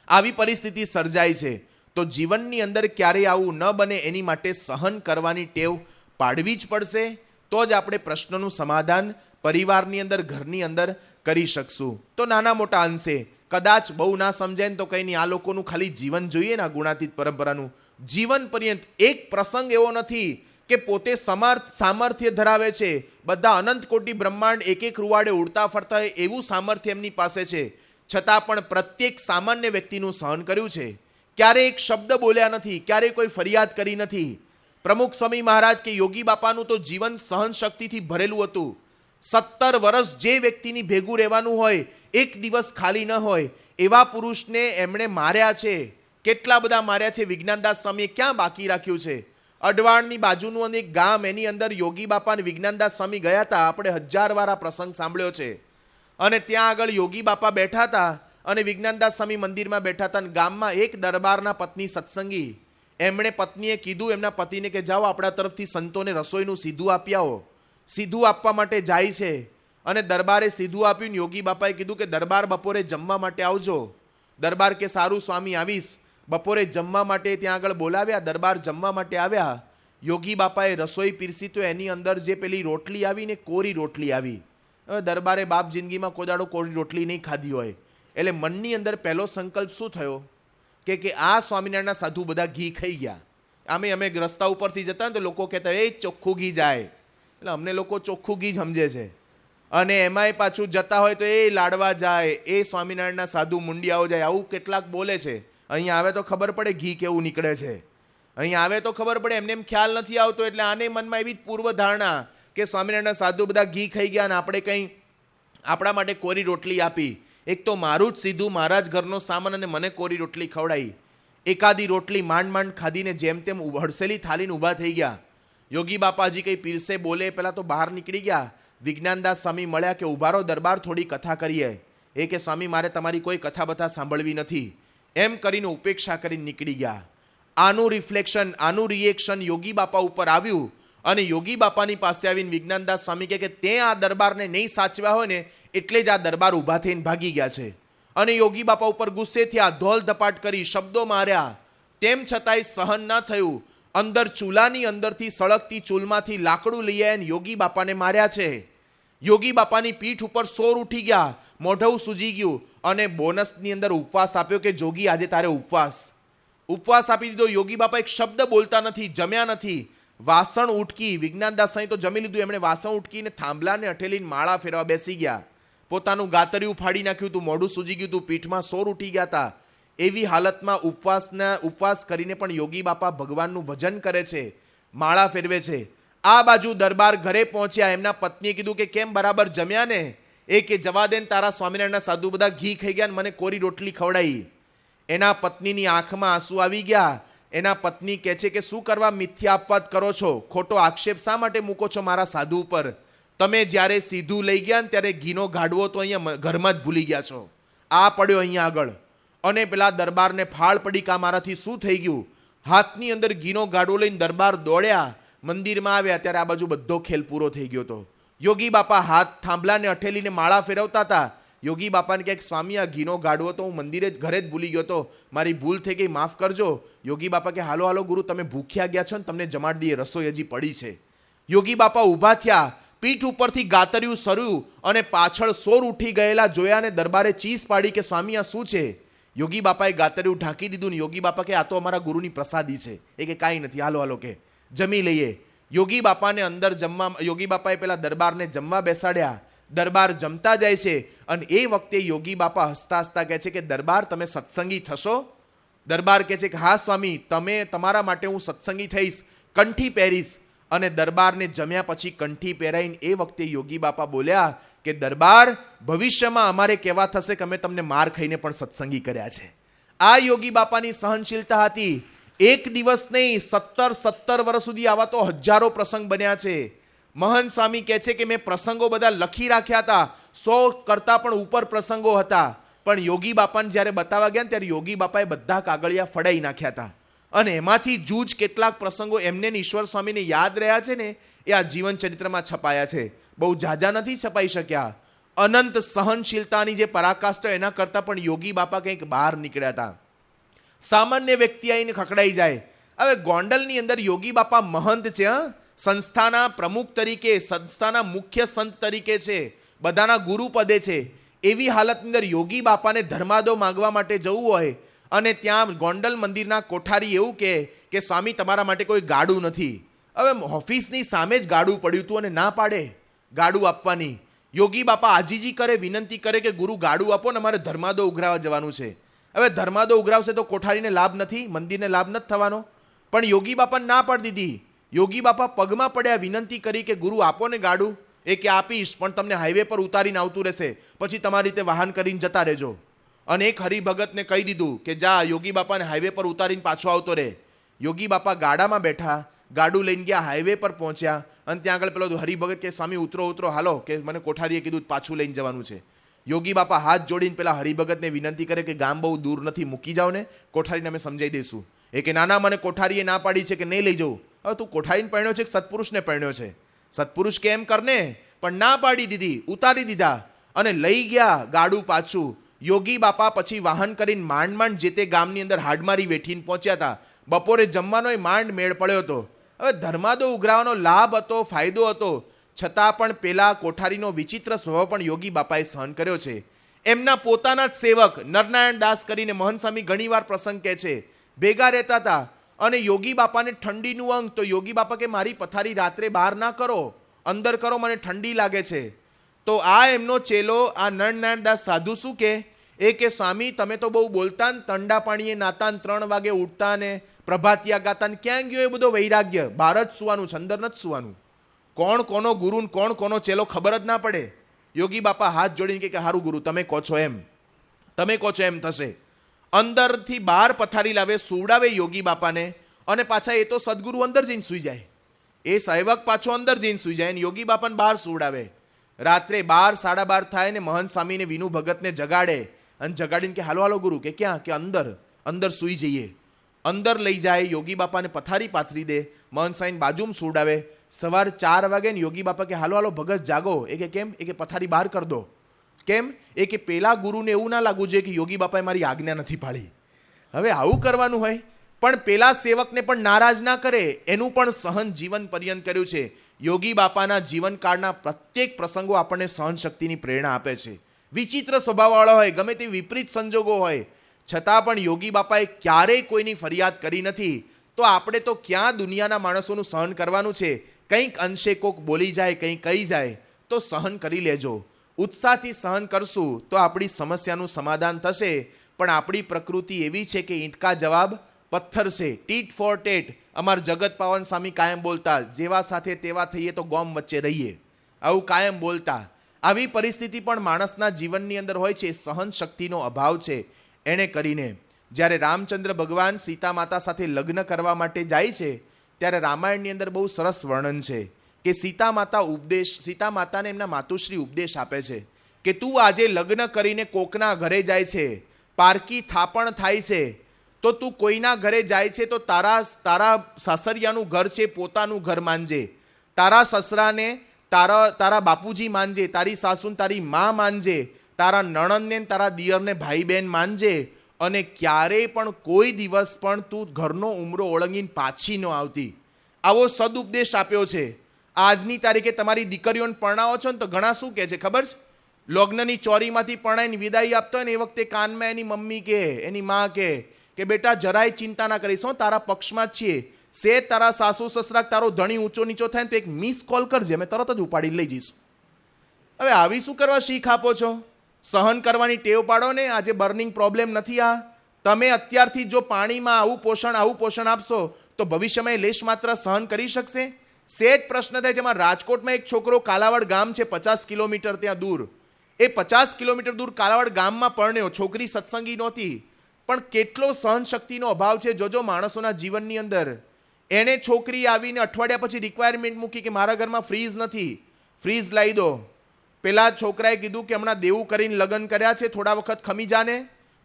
આવી પરિસ્થિતિ સર્જાય છે તો જીવનની અંદર ક્યારેય આવું ન બને એની માટે સહન કરવાની ટેવ પાડવી જ પડશે. તો જ આપણે પ્રશ્નનું સમાધાન પરિવારની અંદર, ઘરની અંદર કરી શકશું. તો નાના મોટા અંશે કદાચ બહુ ના સમજાય ને તો કંઈ નહીં, આ લોકોનું ખાલી જીવન જોઈએ ને, આ ગુણાતીત પરંપરાનું જીવન પર્યંત એક પ્રસંગ એવો નથી કે પોતે સામર્થ્ય ધરાવે છે, બધા અનંત કોટી બ્રહ્માંડ એક એક રૂવાડે ઉડતા ફરતા હોય એવું સામર્થ્ય એમની પાસે છે, છતાં પણ પ્રત્યેક સામાન્ય વ્યક્તિનું સહન કર્યું છે. ક્યારેય એક શબ્દ બોલ્યા નથી, ક્યારેય કોઈ ફરિયાદ કરી નથી. પ્રમુખ સ્વામી મહારાજ કે યોગી બાપાનું તો જીવન સહન શક્તિથી ભરેલું હતું. 17 વર્ષ જે વ્યક્તિની ભેગું રહેવાનું હોય, એક દિવસ ખાલી ન હોય એવા પુરુષને એમણે માર્યા છે. કેટલા બધા માર્યા છે. વિજ્ઞાનદાસ સ્વામીએ ક્યાં બાકી રાખ્યું છે? અડવાણની બાજુનું એક ગામ, એની અંદર યોગી બાપા અને વિજ્ઞાનદાસ સ્વામી ગયા હતા. આપણે 1000 વાર આ પ્રસંગ સાંભળ્યો છે. અને ત્યાં આગળ યોગી બાપા બેઠા હતા અને વિજ્ઞાનદાસ સ્વામી મંદિરમાં બેઠા હતા. અને ગામમાં એક દરબારના પત્ની સત્સંગી, એમણે પત્નીએ કીધું એમના પતિને કે જાઓ આપણા તરફથી સંતોને રસોઈનું સીધું આપી આવો. સીધું આપવા માટે જાય છે અને દરબારે સીધું આપ્યું. યોગી બાપાએ કીધું કે દરબાર બપોરે જમવા માટે આવજો. દરબાર કે સારું સ્વામી આવીશ. બપોરે જમવા માટે ત્યાં આગળ બોલાવ્યા, દરબાર જમવા માટે આવ્યા. યોગી બાપાએ રસોઈ પીરસી તો એની અંદર જે પેલી રોટલી આવી ને, કોરી રોટલી આવી. હવે દરબારે બાપ જિંદગીમાં કોદાડો કોરી રોટલી નહીં ખાધી હોય, એટલે મનની અંદર પહેલો સંકલ્પ શું થયો કે આ સ્વામિનારાયણના સાધુ બધા ઘી ખાઈ ગયા. અમે રસ્તા ઉપરથી જતા ને તો લોકો કહેતા એ ચોખ્ખું ઘી જાય, એટલે અમને લોકો ચોખ્ખું ઘી સમજે છે. અને એમાંય પાછું જતા હોય તો એ લાડવા જાય, એ સ્વામિનારાયણના સાધુ મુંડિયાઓ જાય, આવું કેટલાક બોલે છે. અહીંયા આવે તો ખબર પડે ઘી કેવું નીકળે છે. અહીંયા આવે તો ખબર પડે, એમને એમ ખ્યાલ નથી આવતો. એટલે આને મનમાં એવી જ પૂર્વ ધારણા કે સ્વામિનારાયણના સાધુ બધા ઘી ખાઈ ગયા અને આપણે કંઈ આપણા માટે કોરી રોટલી આપી. એક તો મારું જ સીધું, મારા જ ઘરનો સામાન અને મને કોરી રોટલી ખવડાવી. એકાદી રોટલી માંડ માંડ ખાધીને જેમ તેમ હડસેલી થાલીને ઊભા થઈ ગયા. યોગી બાપાજી કંઈ પીરસે બોલે પહેલાં તો બહાર નીકળી ગયા. વિજ્ઞાનદાસ સ્વામી મળ્યા કે ઉભા રહો દરબાર, થોડી કથા કરીએ. એ કે સ્વામી મારે તમારી કોઈ કથા બથા સાંભળવી નથી, એમ કરીને ઉપેક્ષા કરીને નીકળી ગયા. આનું રિફ્લેક્શન, આનું રિએક્શન યોગી બાપા ઉપર આવ્યું અને યોગી બાપાની પાસે આવીને વિજ્ઞાનદાસ સ્વામી કહે કે તે આ દરબારને નહીં સાચવ્યા હોય ને એટલે જ આ દરબાર ઊભા થઈને ભાગી ગયા છે. અને યોગી બાપા ઉપર ગુસ્સે થયા, ધોલ ધપાટ કરી, શબ્દો માર્યા. તેમ છતાંય સહન ન થયું. અંદર ચૂલાની અંદરથી સળગતી ચૂલમાંથી લાકડું લઈ આવીને યોગી બાપાને માર્યા છે. યોગી બાપાની પીઠ ઉપર સોર ઉઠી ગયા, મોઢું સૂજી ગયું અને બોનસની અંદર ઉપવાસ આપ્યો કે જોગી આજે તારે ઉપવાસ આપી દીધો. યોગી બાપા એક શબ્દ બોલતા નથી, જમ્યા નથી. વાસણ ઉટકી, વિજ્ઞાનદાસ સાંઈ તો જમી લીધું, એમણે વાસણ ઉટકીને થાંભલાને અઠેલીને માળા ફેરવા બેસી ગયા. પોતાનું ગાતરિયું ફાડી નાખ્યું હતું, મોઢું સૂજી ગયું હતું, પીઠમાં સોર ઉઠી ગયા હતા. એવી હાલતમાં ઉપવાસ કરીને પણ યોગી બાપા ભગવાનનું ભજન કરે છે, માળા ફેરવે છે. આ બાજુ દરબાર ઘરે પહોંચ્યા. એમના પત્નીએ કીધું કે કેમ બરાબર જમ્યા ને? એ કે જવા દે, તારા સ્વામિનારાયણના સાધુ બધા ઘી ખાઈ ગયા મને કોરી રોટલી ખવડાવી. એના પત્નીની આંખમાં આંસુ આવી ગયા. એના પત્ની કહે છે કે શું કરવા મિથ્યા અપવાદ કરો છો? ખોટો આક્ષેપ શા માટે મૂકો છો મારા સાધુ ઉપર? તમે જ્યારે સીધું લઈ ગયા ને ત્યારે ઘીનો ગાડવો તો અહીંયા ઘરમાં જ ભૂલી ગયા છો. આ પડ્યો અહીંયા આગળ અને પેલા દરબારને ફાળ પડી કે મારાથી શું થઈ ગયું. હાથની અંદર ઘીનો ગાડો લઈને દરબાર દોડ્યા, મંદિરમાં આવ્યા ત્યારે આ બાજુ બધો ખેલ પૂરો થઈ ગયો હતો. યોગી બાપા હાથ થાંભલાને અઠેલીને માળા ફેરવતા હતા. યોગી બાપાને કહે, સ્વામી આ ઘીનો ગાડવો તો હું મંદિરે ઘરે જ ભૂલી ગયો હતો, મારી ભૂલ થઈ ગઈ, માફ કરજો. યોગી બાપા કે હાલો હાલો ગુરુ, તમે ભૂખ્યા ગયા છો ને, તમને જમાડી દઈએ, રસોઈ હજી પડી છે. યોગી બાપા ઊભા થયા, પીઠ ઉપરથી ગાતર્યું સર્યું અને પાછળ સોર ઉઠી ગયેલા જોયા ને દરબારે ચીસ પાડી કે સ્વામી આ શું છે? યોગી બાપાએ ગાતર્યું ઢાંકી દીધું ને યોગી બાપા કે આ તો અમારા ગુરુની પ્રસાદી છે. એ કે કાંઈ નથી, હાલો હાલો કે જમી લઈએ. યોગી બાપાને અંદર જમવા, યોગી બાપાએ પેલા દરબારને જમવા બેસાડ્યા. દરબાર જમતા જાય છે અને એ વખતે યોગી બાપા હસતા હસતા કહે છે કે દરબાર તમે સત્સંગી થશો? દરબાર કહે છે કે હા સ્વામી, તમે તમારા માટે હું સત્સંગી થઈશ, કંઠી પહેરીશ. અને દરબારને જમ્યા પછી કંઠી પહેરાઈને એ વખતે યોગી બાપા બોલ્યા કે દરબાર, ભવિષ્યમાં અમારે કેવા થશે કે અમે તમને માર ખાઈને પણ સત્સંગી કર્યા છે. આ યોગી બાપાની સહનશીલતા હતી. એક દિવસ નહીં, 17 વર્ષ સુધી આવા તો હજારો પ્રસંગ બન્યા છે. મહંત સ્વામી કહે છે કે મેં પ્રસંગો બધા લખી રાખ્યા હતા, 100 કરતા પણ ઉપર પ્રસંગો હતા. પણ યોગી બાપાને જ્યારે બતાવવા ગયા ત્યારે યોગી બાપાએ બધા કાગળિયા ફડાઈ નાખ્યા હતા. અને એમાંથી જૂજ કેટલાક પ્રસંગો એમને ઈશ્વર સ્વામીને યાદ રહ્યા છે ને, એ આ જીવન ચરિત્રમાં છપાયા છે. બહુ ઝાઝા નથી છપાઈ શક્યા. અનંત સહનશીલતાની જે પરાકાષ્ઠા, એના કરતાં પણ યોગી બાપા કંઈક બહાર નીકળ્યા હતા. સામાન્ય વ્યક્તિ આવીને ખખડાઈ જાય. હવે ગોંડલની અંદર યોગી બાપા મહંત છે, સંસ્થાના પ્રમુખ તરીકે, સંસ્થાના મુખ્ય સંત તરીકે છે, બધાના ગુરુ પદે છે. એવી હાલતની અંદર યોગી બાપાને ધર્માદો માંગવા માટે જવું હોય અને ત્યાં ગોંડલ મંદિરના કોઠારી એવું કે સ્વામી તમારા માટે કોઈ ગાડું નથી. હવે ઓફિસની સામે જ ગાડું પડ્યું હતું અને ના પાડે ગાડું આપવાની. યોગી બાપા આજીજી કરે, વિનંતી કરે કે ગુરુ ગાડું આપો ને અમારે ધર્માદો ઉઘરાવા જવાનું છે. હવે ધર્માદો ઉઘરાવશે તો કોઠારીને લાભ નથી, મંદિરને લાભ નથી થવાનો. પણ યોગી બાપાને ના પાડી દીધી. યોગી બાપા પગમાં પડ્યા, વિનંતી કરી કે ગુરુ આપો ને ગાડું. એ કે આપીશ, પણ તમને હાઈવે પર ઉતારીને આવતું રહેશે, પછી તમારી રીતે વાહન કરીને જતા રહેજો. અને એક હરિભગતને કહી દીધું કે જા યોગી બાપાને હાઈવે પર ઉતારીને પાછો આવતો રહે. યોગી બાપા ગાડામાં બેઠા, ગાડું લઈને ગયા, હાઈવે પર પહોંચ્યા અને ત્યાં આગળ પેલો હરિભગત કે સ્વામી ઉતરો ઉતરો, હાલો કે મને કોઠારીએ કીધું પાછું લઈને જવાનું છે. યોગી બાપા હાથ જોડીને પેલા હરિભગતને વિનંતી કરે કે ગામ બહુ દૂર નથી, મૂકી જાઓ ને, કોઠારીને અમે સમજાઈ દઈશું. એ કે નાના, મને કોઠારીએ ના પાડી છે કે નહીં લઈ જવું. હવે તું કોઠારીને પરણ્યો છે કે સત્પુરુષને પરણ્યો છે? સત્પુરુષ કે એમ કરને, પણ ના પાડી દીધી, ઉતારી દીધા અને લઈ ગયા ગાડું પાછું. યોગી બાપા પછી વાહન કરીને માંડ માંડ જે તે ગામની અંદર હાડમારી વેઠીને પહોંચ્યા હતા. બપોરે જમવાનો માંડ મેળ પડ્યો હતો. હવે ધર્માદો ઉઘરાવાનો લાભ હતો, ફાયદો હતો, છતાં પણ પેલા કોઠારીનો વિચિત્ર સ્વભાવ પણ યોગી બાપાએ સહન કર્યો છે. એમના પોતાના જ સેવક નરનારાયણ દાસ કરીને મહંત સ્વામી ઘણીવાર પ્રસંગ કહે છે, ભેગા રહેતા હતા અને યોગી બાપાને ઠંડીનું અંગ, તો યોગી બાપા કે મારી પથારી રાત્રે બહાર ના કરો, અંદર કરો, મને ઠંડી લાગે છે. તો આ એમનો ચેલો આ નરનારાયણ દાસ સાધુ શું કે, એ કે સ્વામી તમે તો બહુ બોલતા ને, ઠંડા પાણીએ નાતા ને, 3 વાગે ઉઠતા ને, પ્રભાતિયા ગાતા ને, ક્યાં ગયો એ બધો વૈરાગ્ય? બહાર જ સુવાનું છે, અંદર નથી સુવાનું. કોણ કોનો ગુરુ ને કોણ કોનો ચેલો ખબર જ ના પડે. યોગી બાપા હાથ જોડીને કે હારું ગુરુ, તમે કહો છો એમ, તમે કહો છો એમ થશે. અંદરથી બહાર પથારી લાવે, સુવડાવે યોગી બાપાને અને પાછા એ તો સદગુરુ અંદર જઈને સુઈ જાય. એ સેવક પાછો અંદર જઈને સુઈ જાય અને યોગી બાપાને બહાર સુવડાવે. રાત્રે 12, 12:30 થાય ને મહંત સ્વામીને વિનુ ભગતને જગાડે અને જગાડીને કે હાલો હાલો ગુરુ, કે ક્યાં? કે અંદર સુઈ જઈએ. અંદર લઈ જાય, યોગી બાપાને પથારી પાથરી દે, મહંત સ્વામીને બાજુમાં સુવડાવે. સવાર 4 વાગે ને યોગી બાપા કે હાલો હાલો ભગત જાગો. એ કે કેમ? એ કે પથારી બહાર કરી દો. કેમ? એ કે પેલા ગુરુને એવું ના લાગવું જોઈએ કે યોગી બાપાએ મારી આજ્ઞા નથી પાડી. હવે આવું કરવાનું હોય, પણ પેલા સેવકને પણ નારાજ ના કરે, એનું પણ સહન જીવન પર્યંત કર્યું છે. યોગી બાપાના જીવનકાળના પ્રત્યેક પ્રસંગો આપણને સહન શક્તિની પ્રેરણા આપે છે. વિચિત્ર સ્વભાવવાળા હોય, ગમે તે વિપરીત સંજોગો હોય, છતાં પણ યોગી બાપાએ ક્યારેય કોઈની ફરિયાદ કરી નથી. તો આપણે તો ક્યાં દુનિયાના માણસોનું સહન કરવાનું છે? કંઈક અંશે કોક બોલી જાય, કંઈ કહી જાય તો સહન કરી લેજો. ઉત્સાહથી સહન કરશું તો આપણી સમસ્યાનું સમાધાન થશે. પણ આપણી પ્રકૃતિ એવી છે કે ઈંટકા જવાબ પથ્થર છે, ટીટ ફોર ટેટ. અમાર જગત પાવન સ્વામી કાયમ બોલતા, જેવા સાથે તેવા થઈએ તો ગોમ વચ્ચે રહીએ, આવું કાયમ બોલતા. આવી પરિસ્થિતિ પણ માણસના જીવનની અંદર હોય છે. સહન શક્તિનો અભાવ છે. એણે કરીને જ્યારે રામચંદ્ર ભગવાન સીતા માતા સાથે લગ્ન કરવા માટે જાય છે ત્યારે રામાયણની અંદર બહુ સરસ વર્ણન છે કે સીતા માતાને એમના માતુશ્રી ઉપદેશ આપે છે કે તું આજે લગ્ન કરીને કોકના ઘરે જાય છે પારકી થાપણ થાય છે, તો તું કોઈના ઘરે જાય છે તો તારા સાસરિયાનું ઘર છે પોતાનું ઘર માનજે, તારા સસરાને તારા બાપુજી માનજે, તારી સાસુને તારી માં માનજે, તારા નણંદને તારા દિયરને ભાઈ બહેન માનજે, અને ક્યારેય પણ કોઈ દિવસ પણ તું ઘરનો ઉમરો ઓળંગીને પાછી ન આવતી. આવો સદુપદેશ આપ્યો છે. આજની તારીખે તમારી દીકરીઓને પરણાવો છો ને તો ઘણા શું કહે છે ખબર છે? લગ્નની ચોરીમાંથી પરણાઈને વિદાય આપતો હોય ને એ વખતે કાનમાં એની મમ્મી કહે, એની માં કે બેટા જરાય ચિંતા ના કરીશ, હું તારા પક્ષમાં જ છીએ, સે તારા સાસુ સસરા તારો ધણી ઊંચો નીચો થાય ને તો એક મિસ કોલ કરજે, અમે તરત જ ઉપાડી લઈ જઈશું. હવે આવી શું કરવા શીખ આપો છો? સહન કરવાની ટેવ પાડો ને. આજે બર્નિંગ પ્રોબ્લેમ નથી આ. તમે અત્યારથી જો પાણીમાં આવું પોષણ આપશો તો ભવિષ્યમાં એ લેશ માત્ર સહન કરી શકશે? સેજ પ્રશ્ન થાય. જેમાં રાજકોટમાં એક છોકરો, કાલાવડ ગામ છે 50 કિલોમીટર ત્યાં દૂર, એ 50 કિલોમીટર દૂર કાલાવડ ગામમાં પરણ્યો. છોકરી સત્સંગી નહોતી, પણ કેટલો સહન શક્તિનો અભાવ છે જોજો માણસોના જીવનની અંદર. એણે છોકરી આવીને અઠવાડિયા પછી રિક્વાયરમેન્ટ મૂકી કે મારા ઘરમાં ફ્રીજ નથી, ફ્રીજ લાવી દો. પેલા છોકરાએ કીધું કે હમણાં દેવું કરીને લગ્ન કર્યા છે, થોડા વખત ખમી જાને.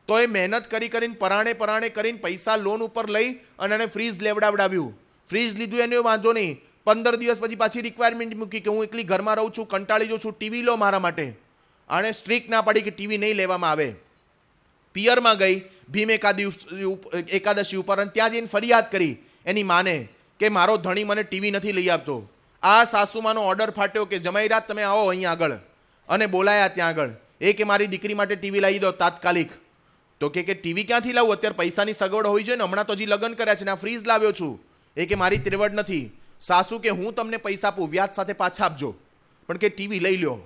તો એ મહેનત કરીને પરાણે કરીને પૈસા લોન ઉપર લઈ અને એને ફ્રીજ લેવડાવડાવ્યું. ફ્રીજ લીધું એને વાંધો નહીં, 15 દિવસ પછી પાછી રિક્વાયરમેન્ટ મૂકી કે હું એકલી ઘરમાં રહું છું, કંટાળી જાઉં છું, ટીવી લો મારા માટે. આણે સ્ટ્રીક ના પાડી કે ટીવી નહીં લેવામાં આવે. પિયરમાં ગઈ ભીમ એકાદશી ઉપર, અને ત્યાં જઈને ફરિયાદ કરી એની માને કે મારો ધણી મને ટીવી નથી લઈ આપતો. આ સાસુમાનો ઓર્ડર ફાટ્યો કે જમાઈ રાત તમે આવો અહીંયા આગળ, અને બોલાયા ત્યાં આગળ. એ કે મારી દીકરી માટે ટીવી લાવી દો તાત્કાલિક. તો કે ટીવી ક્યાંથી લાવું, અત્યારે પૈસાની સગવડ હોવી જોઈએ ને, હમણાં તો હજી લગ્ન કર્યા છે ને આ ફ્રીજ લાવ્યો છું. એ કે મારી ત્રેવડ નથી. સાસુ કે હું તમને પૈસા આપું, વ્યાજ સાથે પાછા આપજો, પણ કે ટીવી લઈ લ્યો.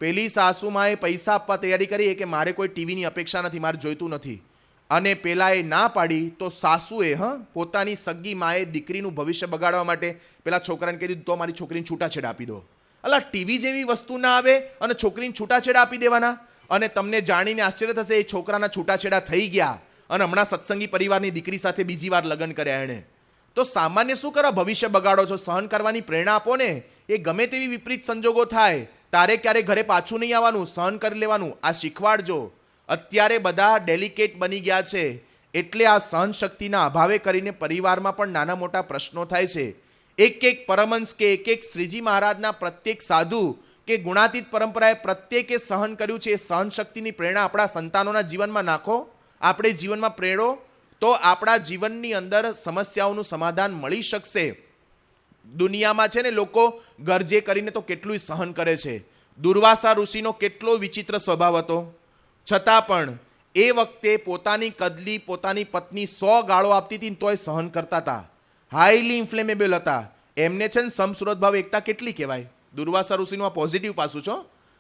પેલી સાસુમાએ પૈસા આપવા તૈયારી કરી કે મારે કોઈ ટીવીની અપેક્ષા નથી, મારે જોઈતું નથી. અને પેલાએ ના પાડી તો સાસુએ પોતાની સગી માએ દીકરીનું ભવિષ્ય બગાડવા માટે પેલા છોકરાને કહી દીધું તો મારી છોકરીને છૂટાછેડા આપી દો. અલા ટીવી જેવી વસ્તુ ના આવે અને છોકરીને છૂટાછેડા આપી દેવાના. અને તમને જાણીને આશ્ચર્ય થશે, એ છોકરાના છૂટાછેડા થઈ ગયા અને હમણાં સત્સંગી પરિવારની દીકરી સાથે બીજી વાર લગ્ન કર્યા એણે. તો સામાન્ય શું કરો, ભવિષ્ય બગાડો છો. સહન કરવાની પ્રેરણા આપો ને. એ ગમે તેવી વિપરીત સંજોગો થાય તારે ક્યારે ઘરે પાછું નહીં આવવાનું, સહન કરી લેવાનું. આ શીખવાડજો. અત્યારે બધા ડેલિકેટ બની ગયા છે, એટલે આ સહન શક્તિના અભાવે કરીને પરિવારમાં પણ નાના મોટા પ્રશ્નો થાય છે. એક પરમહંસ કે એક શ્રીજી મહારાજના પ્રત્યેક સાધુ કે ગુણાતીત પરંપરાએ પ્રત્યેકે સહન કર્યું છે. એ સહન શક્તિની પ્રેરણા આપણા સંતાનોના જીવનમાં નાખો, આપણે જીવનમાં પ્રેરો, તો આપણા જીવનની અંદર સમસ્યાઓનું સમાધાન મળી શકશે. દુનિયામાં છે ને લોકો ગરજે કરીને તો કેટલું સહન કરે છે. દુર્વાસા ઋષિનો કેટલો વિચિત્ર સ્વભાવ હતો, છતાં પણ એ વખતે પોતાની કદલી પોતાની પત્ની 100 ગાળો આપતી હતી તોય સહન કરતા હતા. હાઈલી ઇન્ફ્લેમેબલ હતા. એમને છે ને સમસુરત ભાવ એકતા કેટલી કહેવાય. દુર્વાસા ઋષિનું આ પોઝિટિવ પાસું છો.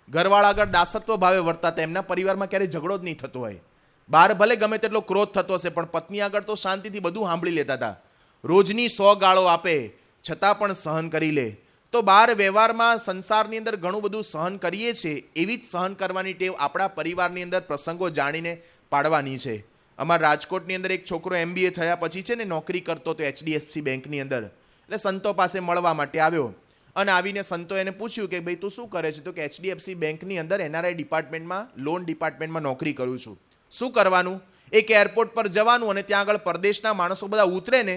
ઘરવાળા આગળ દાસત્વ ભાવે વર્તાતા, એમના પરિવારમાં ક્યારેય ઝઘડો જ નહીં થતો હોય. બહાર ભલે ગમે તેટલો ક્રોધ થતો હશે, પણ પત્ની આગળ તો શાંતિથી બધું સાંભળી લેતા હતા. રોજની 100 ગાળો આપે છતાં પણ સહન કરી લે. તો બહાર વ્યવહારમાં સંસારની અંદર ઘણું બધું સહન કરીએ છીએ, એવી જ સહન કરવાની ટેવ આપણા પરિવારની અંદર પ્રસંગો જાણીને પાડવાની છે. અમારા રાજકોટની અંદર એક છોકરો MBA થયા પછી છે ને નોકરી કરતો હતો HDFC બેંકની અંદર. એટલે સંતો પાસે મળવા માટે આવ્યો અને આવીને સંતો એને પૂછ્યું કે ભાઈ તું શું કરે છે? તો કે HDFC બેંકની અંદર NRI ડિપાર્ટમેન્ટમાં, લોન ડિપાર્ટમેન્ટમાં નોકરી કરું છું. શું કરવાનું? એક એરપોર્ટ પર જવાનું અને ત્યાં આગળ પરદેશના માણસો બધા ઉતરે ને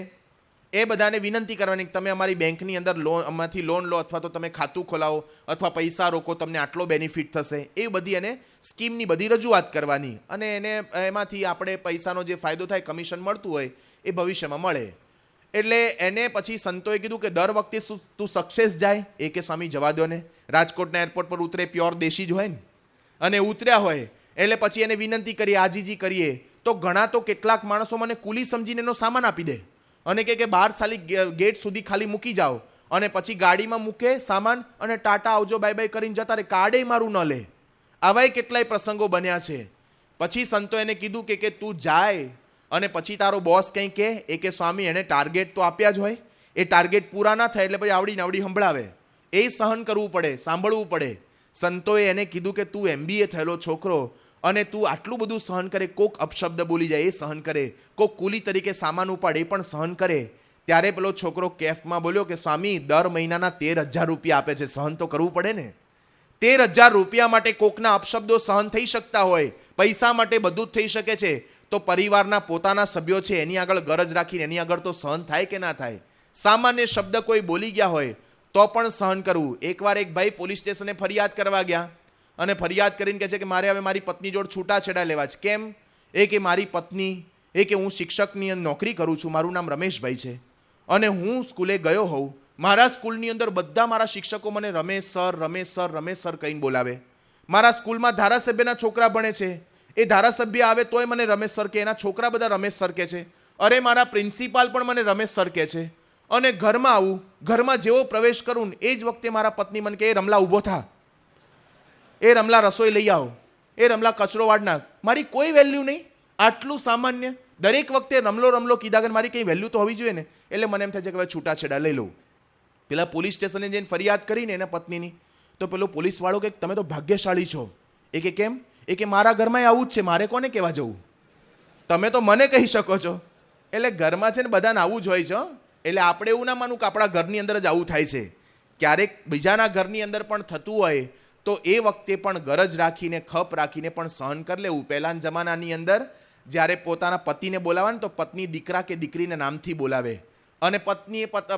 એ બધાને વિનંતી કરવાની કે તમે અમારી બેંકની અંદર માંથી લોન લો, અથવા તો તમે ખાતું ખોલાવો, અથવા પૈસા રોકો, તમને આટલો બેનિફિટ થશે. એ બધી એને સ્કીમની બધી રજૂઆત કરવાની, અને એને એમાંથી આપણે પૈસાનો જે ફાયદો થાય, કમિશન મળતું હોય એ ભવિષ્યમાં મળે. એટલે એને પછી સંતોએ કીધું કે દર વખતે તું સક્સેસ જાય? એ કે સ્વામી જવા દો ને, રાજકોટના એરપોર્ટ પર ઉતરે પ્યોર દેશી જ હોય ને, અને ઉતર્યા હોય એટલે પછી એને વિનંતી કરીએ, આજીજી કરીએ, તો ઘણા તો કેટલાક માણસો મને કુલી સમજીને એનો સામાન આપી દે અને કે બહાર ખાલી ગેટ સુધી ખાલી મૂકી જાઓ, અને પછી ગાડીમાં મૂકે સામાન અને ટાટા આવજો બાય બાય કરીને જતા રહે, કાર્ડે મારું ન લે. આવાય કેટલાય પ્રસંગો બન્યા છે. પછી સંતો એને કીધું કે તું જાય અને પછી તારો બોસ કંઈ કહે, એ કે સ્વામી એને ટાર્ગેટ તો આપ્યા જ હોય, એ ટાર્ગેટ પૂરા ના થાય એટલે પછી આવડી સંભળાવે. એ સહન કરવું પડે, સાંભળવું પડે. સંતોએ એને કીધું કે તું MBA થયેલો છોકરો અને તું આટલું બધું સહન કરે, કોક અપશબ્દ બોલી જાય એ સહન કરે, કોક કુલી તરીકે સામાન ઉપાડે એ પણ સહન કરે. ત્યારે પેલો છોકરો કેફમાં બોલ્યો કે સ્વામી દર મહિનાના 13,000 રૂપિયા આપે છે, સહન તો કરવું પડે ને. 13,000 રૂપિયા માટે કોકના અપશબ્દો સહન થઈ શકતા હોય, પૈસા માટે બધું જ થઈ શકે છે, તો પરિવારના પોતાના સભ્યો છે એની આગળ ગરજ રાખીને એની આગળ તો સહન થાય કે ના થાય? સામાન્ય શબ્દ કોઈ બોલી ગયા હોય તો પણ સહન કરવું. એકવાર એક ભાઈ પોલીસ સ્ટેશને ફરિયાદ કરવા ગયા અને ફરિયાદ કરીને કહે છે કે મારે હવે મારી પત્ની જોડે છૂટાછેડા લેવા છે. કેમ? એ કે મારી પત્ની, એ કે હું શિક્ષકની નોકરી કરું છું, મારું નામ રમેશભાઈ છે, અને હું સ્કૂલે ગયો હોઉં, મારા સ્કૂલની અંદર બધા મારા શિક્ષકો મને Ramesh sir Ramesh sir Ramesh sir કહીને બોલાવે. મારા સ્કૂલમાં ધારાસભ્યના છોકરા ભણે છે, એ ધારાસભ્ય આવે તોય મને રમેશ સર કે, એના છોકરા બધા રમેશ સર કે છે. અરે મારા પ્રિન્સિપાલ પણ મને રમેશ સર કે છે. અને ઘરમાં આવું, ઘરમાં જેવો પ્રવેશ કરું એ જ વખતે મારા પત્ની મને કે એ રમલા ઊભો થા, એ રમલા રસોઈ લઈ આવો, એ રમલા કચરો વાળ નાખ. મારી કોઈ વેલ્યુ નહીં, આટલું સામાન્ય. દરેક વખતે રમલો રમલો કીધા કે મારી કંઈ વેલ્યુ તો હોવી જોઈએ ને. એટલે મને એમ થાય છે કે હવે છૂટાછેડા લઈ લઉં. પેલા પોલીસ સ્ટેશને જઈને ફરિયાદ કરીને એના પત્નીની, તો પેલો પોલીસવાળો કે તમે તો ભાગ્યશાળી છો. એ કે કેમ? એ કે મારા ઘરમાં આવું જ છે, મારે કોને કહેવા જવું? તમે તો મને કહી શકો છો. એટલે ઘરમાં છે ને બધાને આવું જ હોય છે. એટલે આપણે એવું ના માનવું કે આપણા ઘરની અંદર જ આવું થાય છે. ક્યારેક બીજાના ઘરની અંદર પણ થતું હોય તો એ વખતે પણ ગરજ રાખીને, ખપ રાખીને પણ સહન કરી લેવું. પહેલાના જમાનાની અંદર જ્યારે પોતાના પતિને બોલાવે ને તો પત્ની દીકરા કે દીકરીને નામથી બોલાવે, અને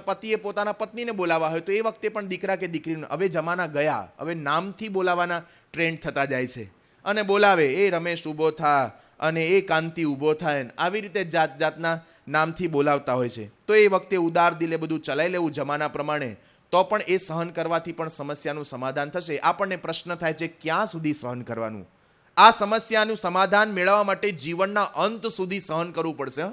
પતિએ પોતાના પત્નીને બોલાવવા હોય તો એ વખતે પણ દીકરા કે દીકરીને. હવે જમાના ગયા, હવે નામથી બોલાવાના ટ્રેન્ડ થતા જાય છે, અને બોલાવે એ રમેશ ઊભો થા, અને એ કાંતિ ઊભો થાય, આવી રીતે જાત જાતના નામથી બોલાવતા હોય છે. તો એ વખતે ઉદાર દિલે બધું ચલાવી લેવું જમાના પ્રમાણે, તો પણ એ સહન કરવાથી પણ સમસ્યાનું સમાધાન થશે. આપણને પ્રશ્ન થાય છે ક્યાં સુધી સહન કરવાનું? આ સમસ્યાનું સમાધાન મેળવવા માટે જીવનના અંત સુધી સહન કરવું પડશે.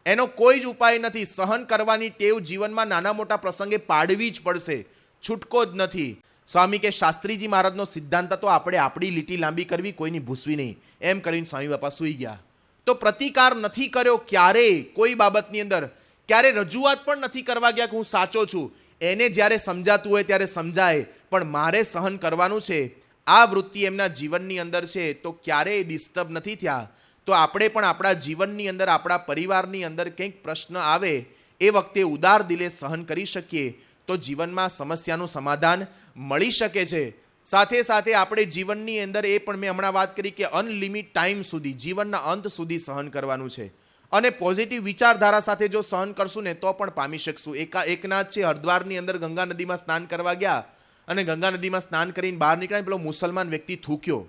એનો કોઈ જ ઉપાય નથી. સહન કરવાની ટેવ જીવનમાં નાના મોટા પ્રસંગે પાડવી જ પડશે, છૂટકો જ નથી. સ્વામી કે શાસ્ત્રીજી મહારાજનો સિદ્ધાંત હતો આપણે આપણી લીટી લાંબી કરવી, કોઈની ભૂસવી નહીં. એમ કરીને સ્વામી બાપા સૂઈ ગયા. તો પ્રતિકાર નથી કર્યો ક્યારેય કોઈ બાબતની અંદર, ક્યારે રજૂઆત પણ નથી કરવા ગયા કે હું સાચો છું. એને જ્યારે સમજાતું હોય ત્યારે સમજાય, પણ મારે સહન કરવાનું છે, આ વૃત્તિ એમના જીવનની અંદર છે, તો ક્યારેય ડિસ્ટર્બ નથી થયા. તો આપણે પણ આપણા જીવનની અંદર, આપણા પરિવારની અંદર કંઈક પ્રશ્ન આવે એ વખતે ઉદાર દિલે સહન કરી શકીએ તો જીવનમાં સમસ્યાનું સમાધાન મળી શકે છે. સાથે સાથે આપણે જીવનની અંદર એ પણ મેં હમણાં વાત કરી કે અનલિમિટ ટાઈમ સુધી, જીવનના અંત સુધી સહન કરવાનું છે. અને પોઝિટિવ વિચારધારા સાથે જો સહન કરશું ને તો પણ પામી શકશું. એકનાથ છે હરિદ્વારની અંદર ગંગા નદીમાં સ્નાન કરવા ગયા, અને ગંગા નદીમાં સ્નાન કરીને બહાર નીકળ્યા, પેલો મુસલમાન વ્યક્તિ થૂક્યો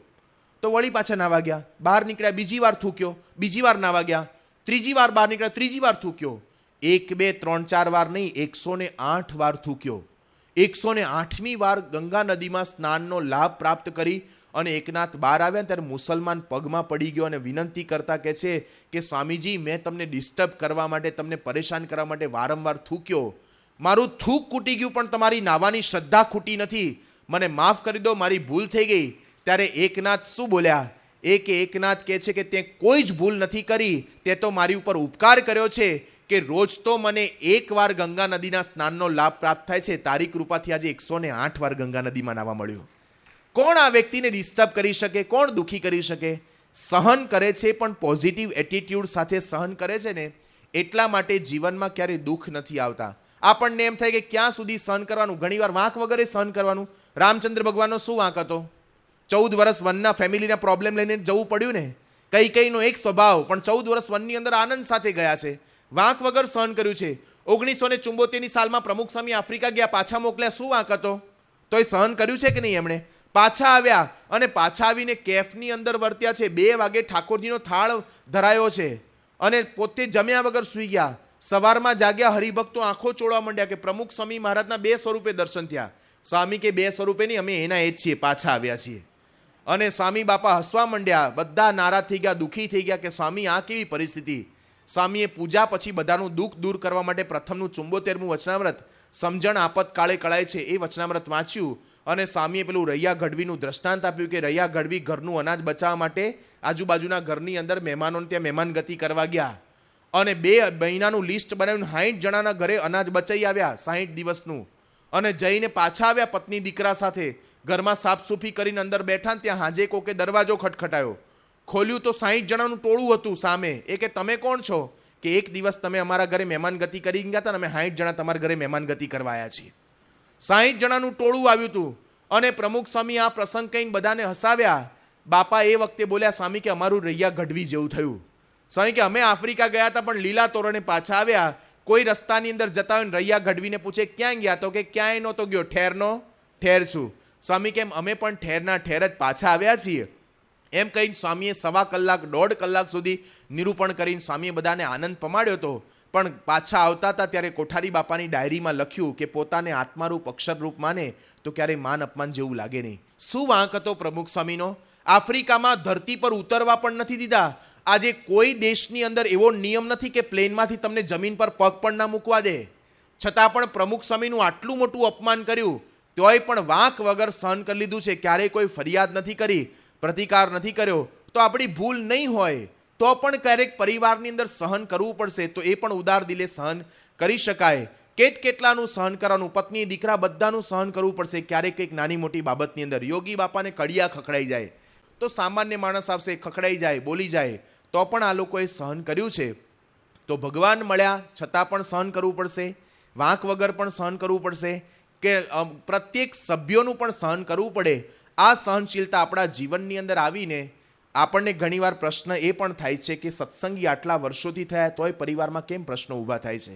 તો વળી પાછા નાવા ગયા. બહાર નીકળ્યા, બીજી વાર થૂક્યો, બીજી વાર નાવા ગયા, ત્રીજી વાર બહાર નીકળ્યા, ત્રીજી વાર થૂક્યો. 1, 2, 3, 4 વાર નહીં, 108 વાર થૂક્યો. 108મી વાર ગંગા નદીમાં સ્નાનનો લાભ પ્રાપ્ત કરી અને એકનાથ બહાર આવ્યા ત્યારે મુસલમાન પગમાં પડી ગયો અને વિનંતી કરતા કહે છે કે સ્વામીજી, મેં તમને ડિસ્ટર્બ કરવા માટે, તમને પરેશાન કરવા માટે વારંવાર થૂક્યો. મારું થૂક ખૂટી ગયું, પણ તમારી નાવાની શ્રદ્ધા ખૂટી નથી. મને માફ કરી દો, મારી ભૂલ થઈ ગઈ. ત્યારે એકનાથ શું બોલ્યા? એકનાથ કહે છે કે તે કોઈ જ ભૂલ નથી કરી, તે તો મારી ઉપર ઉપકાર કર્યો છે કે રોજ તો મને 1 વાર ગંગા નદીના સ્નાનનો લાભ પ્રાપ્ત થાય છે, તારી કૃપાથી આજે 108 વાર ગંગા નદીમાં નાવા મળ્યું. કોણ આ વ્યક્તિને ડિસ્ટર્બ કરી શકે? કોણ દુઃખી કરી શકે? સહન કરે છે પણ પોઝિટિવ એટીટ્યુડ સાથે સહન કરે છે ને, એટલા માટે જીવનમાં ક્યારેય દુઃખ નથી આવતા. આપણને એમ થાય કે ક્યાં સુધી સહન કરવાનું, ઘણીવાર વાંક વગરે સહન કરવાનું. રામચંદ્ર ભગવાનનો શું વાંક હતો? 14 વર્ષ વનના ફેમિલીના પ્રોબ્લેમ લઈને જવું પડ્યું ને. કઈનો એક સ્વભાવ, પણ 14 વર્ષ વનની અંદર આનંદ સાથે ગયા છે, વાંક વગર સહન કર્યું છે. 1974ની સાલમાં પ્રમુખ સ્વામી આફ્રિકા ગયા, પાછા મોકલ્યા, શું વાંક હતો? તો એ સહન કર્યું છે કે નહીં? એમણે પાછા આવ્યા અને પાછા આવીને કેફની અંદર વર્ત્યા છે. 2 વાગે ઠાકોરજીનો થાળ ધરાયો છે અને પોતે જમ્યા વગર સૂઈ ગયા. સવારમાં જાગ્યા, હરિભક્તો આંખો ચોળવા માંડ્યા કે પ્રમુખ સ્વામી મહારાજના 2 સ્વરૂપે દર્શન થયા. સ્વામી કે 2 સ્વરૂપે નહીં, અમે એના એ જ છીએ, પાછા આવ્યા છીએ. અને સ્વામી બાપા હસવા માંડ્યા, બધા નારાજ થઈ ગયા, દુઃખી થઈ ગયા કે સ્વામી આ કેવી પરિસ્થિતિ. સ્વામીએ પૂજા પછી બધાનું દુઃખ દૂર કરવા માટે પ્રથમનું 74મું વચનામૃત સમજણ આપતકાળે કળાય છે એ વચનામૃત વાંચ્યું, અને સ્વામીએ પેલું રૈયા ગઢવીનું દ્રષ્ટાંત આપ્યું કે રૈયા ગઢવી ઘરનું અનાજ બચાવવા માટે આજુબાજુના ઘરની અંદર મહેમાનોને ત્યાં મહેમાન ગતિ કરવા ગયા, અને 2 મહિનાનું લિસ્ટ બનાવીને 60 જણાના ઘરે અનાજ બચાવી આવ્યા 60 દિવસનું, અને જઈને પાછા આવ્યા પત્ની દીકરા સાથે. ઘરમાં સાફસૂફી કરીને અંદર બેઠા, ત્યાં હાજે કોકે દરવાજો ખટખટાયો. ખોલ્યું તો 60 જણાનું ટોળું હતું સામે. એ કે તમે કોણ છો? કે એક દિવસ તમે અમારા ઘરે મહેમાન ગતિ કરી ગયા હતા, અમે 60 જણા તમારા ઘરે મહેમાન ગતિ કરવા આવ્યા છીએ. 60 જણાનું ટોળું આવ્યું હતું. અને પ્રમુખ સ્વામી આ પ્રસંગ કહીને બધાને હસાવ્યા. બાપા એ વખતે બોલ્યા, સ્વામી કે અમારું રૈયા ગઢવી જેવું થયું. સ્વામી કે અમે આફ્રિકા ગયા હતા પણ લીલા તોરણે પાછા આવ્યા. કોઈ રસ્તાની અંદર જતા હોય ને રૈયા ગઢવીને પૂછે ક્યાં ગયા, તો કે ક્યાંય નહોતો ગયો, ઠેરનો ઠેર છું. સ્વામી કેમ અમે પણ ઠેરના ઠેર જ પાછા આવ્યા છીએ. એમ કહીને સ્વામીએ 1.25 કલાક 1.5 કલાક સુધી નિરૂપણ કરીને સ્વામીએ બધાને આનંદ પમાડ્યો હતો. પણ પાછા આવતા હતા ત્યારે કોઠારી બાપાની ડાયરીમાં લખ્યું કે પોતાને આત્મારૂપ અક્ષરરૂપ માને તો ક્યારેય માન અપમાન જેવું લાગે નહીં. શું વાંક હતો પ્રમુખ સ્વામીનો? આફ્રિકામાં ધરતી પર ઉતરવા પણ નથી દીધા. આજે કોઈ દેશની અંદર એવો નિયમ નથી કે પ્લેનમાંથી તમને જમીન પર પગ પણ ના મૂકવા દે. છતાં પણ પ્રમુખ સ્વામીનું આટલું મોટું અપમાન કર્યું, તોય પણ વાંક વગર સહન કરી લીધું છે. ક્યારેય કોઈ ફરિયાદ નથી કરી, પ્રતિકાર નથી કર્યો. તો આપણી ભૂલ નહીં હોય તો પણ ક્યારેક પરિવારની અંદર સહન કરવું પડશે, તો એ પણ ઉદાર દિલે સહન કરી શકાય. કેટલાનું સહન કરવાનું, પત્ની દીકરા બધાનું સહન કરવું પડશે. ક્યારેક કંઈક નાની મોટી બાબતની અંદર યોગી બાપાને કડિયા ખખડાઈ જાય તો સામાન્ય માણસ આવશે, ખખડાઈ જાય, બોલી જાય, તો પણ આ લોકોએ સહન કર્યું છે. તો ભગવાન મળ્યા છતાં પણ સહન કરવું પડશે, વાંક વગર પણ સહન કરવું પડશે, કે પ્રત્યેક સભ્યોનું પણ સહન કરવું પડે. આ સહનશીલતા આપણા જીવનની અંદર આવીને આપણને ઘણીવાર પ્રશ્ન એ પણ થાય છે કે સત્સંગી આટલા વર્ષોથી થયા તોય પરિવારમાં કેમ પ્રશ્નો ઊભા થાય છે.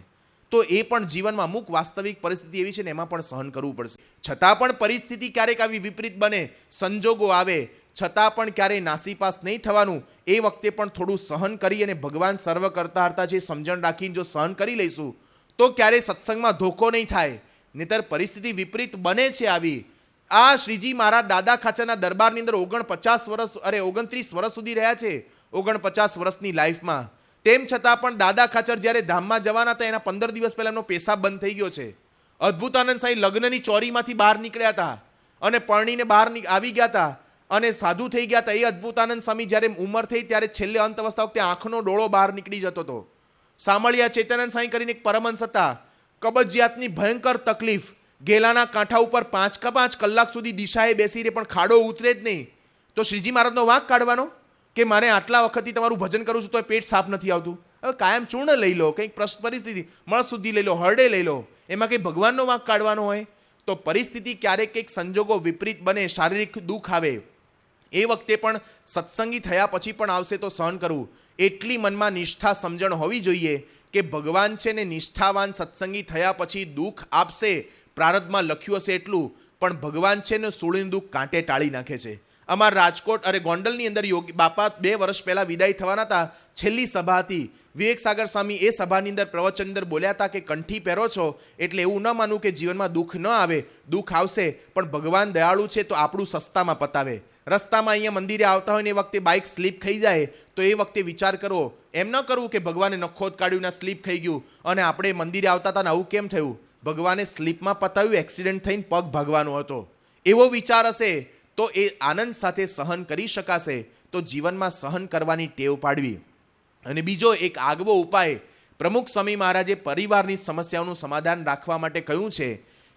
તો એ પણ જીવનમાં અમુક વાસ્તવિક પરિસ્થિતિ એવી છે ને એમાં પણ સહન કરવું પડશે. છતાં પણ પરિસ્થિતિ ક્યારેક આવી વિપરીત બને, સંજોગો આવે, છતાં પણ ક્યારેય નાસીપાસ નહીં થવાનું. એ વખતે પણ થોડું સહન કરી અને ભગવાન સર્વ કરતા હતા જે સમજણ રાખીને જો સહન કરી લઈશું તો ક્યારેય સત્સંગમાં ધોકો નહીં થાય. નહીતર પરિસ્થિતિ વિપરીત બને છે આવી. આ શ્રીજી મહારાજ દાદા ખાચરના દરબારની અંદર 29 વર્ષ સુધી રહ્યા છે, 49 વર્ષની લાઈફમાં. તેમ છતાં પણ દાદા ખાચર જ્યારે ધામમાં જવાના હતા એના 15 દિવસ પહેલા એમનો પેશાબ બંધ થઈ ગયો છે. અદ્ભુતાનંદ સાંઈ લગ્નની ચોરીમાંથી બહાર નીકળ્યા હતા અને પરણીને બહાર આવી ગયા હતા અને સાધુ થઈ ગયા હતા. એ અદ્ભુતાનંદ સ્વામી જ્યારે ઉંમર થઈ ત્યારે છેલ્લે અંત અવસ્થા વખતે આંખનો ડોળો બહાર નીકળી જતો હતો. સામળિયા ચેતનાનંદ સાંઈ કરીને એક પરમહંસ હતા. કબજિયાતની ભયંકર તકલીફ, ગેલાના કાંઠા ઉપર 5 કલાક સુધી દિશાએ બેસી રહે પણ ખાડો ઉતરે જ નહીં. તો શ્રીજી મહારાજનો વાંક કાઢવાનો કે મારે આટલા વખતથી તમારું ભજન કરું છું તો પેટ સાફ નથી આવતું. હવે કાયમ ચૂર્ણ લઈ લો, કંઈક પરિસ્થિતિ મળશુદ્ધિ લઈ લો, હરડે લઈ લો, એમાં કંઈ ભગવાનનો વાંક કાઢવાનો હોય? તો પરિસ્થિતિ ક્યારેક કંઈક સંજોગો વિપરીત બને, શારીરિક દુઃખ આવે, એ વખતે પણ સત્સંગી થયા પછી પણ આવશે તો સહન કરવું. એટલી મનમાં નિષ્ઠા સમજણ હોવી જોઈએ કે ભગવાન છે ને નિષ્ઠાવાન સત્સંગી થયા પછી દુઃખ આપશે, પ્રારબ્ધમાં લખ્યું હશે એટલું, પણ ભગવાન છે ને સુળીનું દુઃખ કાંટે ટાળી નાખે છે. અમારા રાજકોટ ગોંડલની અંદર યોગી બાપા 2 વર્ષ પહેલા વિદાય થવાના હતા. છેલ્લી સભા હતી. વિવેક સાગર સ્વામી એ સભાની અંદર પ્રવચન અંદર બોલ્યા હતા કે કંઠી પહેરો છો એટલે એવું ન માનવું કે જીવનમાં દુઃખ ન આવે, દુઃખ આવશે, પણ ભગવાન દયાળુ છે તો આપણું સસ્તામાં પતાવે. રસ્તામાં અહીંયા મંદિરે આવતા હોય ને એ વખતે બાઇક સ્લીપ થઈ જાય તો એ વખતે વિચાર કરવો. એમ ન કરવું કે ભગવાને નખોદ કાઢ્યું ને સ્લીપ થઈ ગયું અને આપણે મંદિરે આવતા હતા ને આવું કેમ થયું. ભગવાને સ્લીપમાં પતાવ્યું, એક્સિડન્ટ થઈને પગ ભાગવાનો હતો. એવો વિચાર હશે તો એ આનંદ સાથે સહન કરી શકાશે. તો જીવનમાં સહન કરવાની ટેવ પાડવી. અને બીજો એક આગવો ઉપાય પ્રમુખ સ્વામી મહારાજે પરિવારની સમસ્યાઓનું સમાધાન રાખવા માટે કહ્યું છે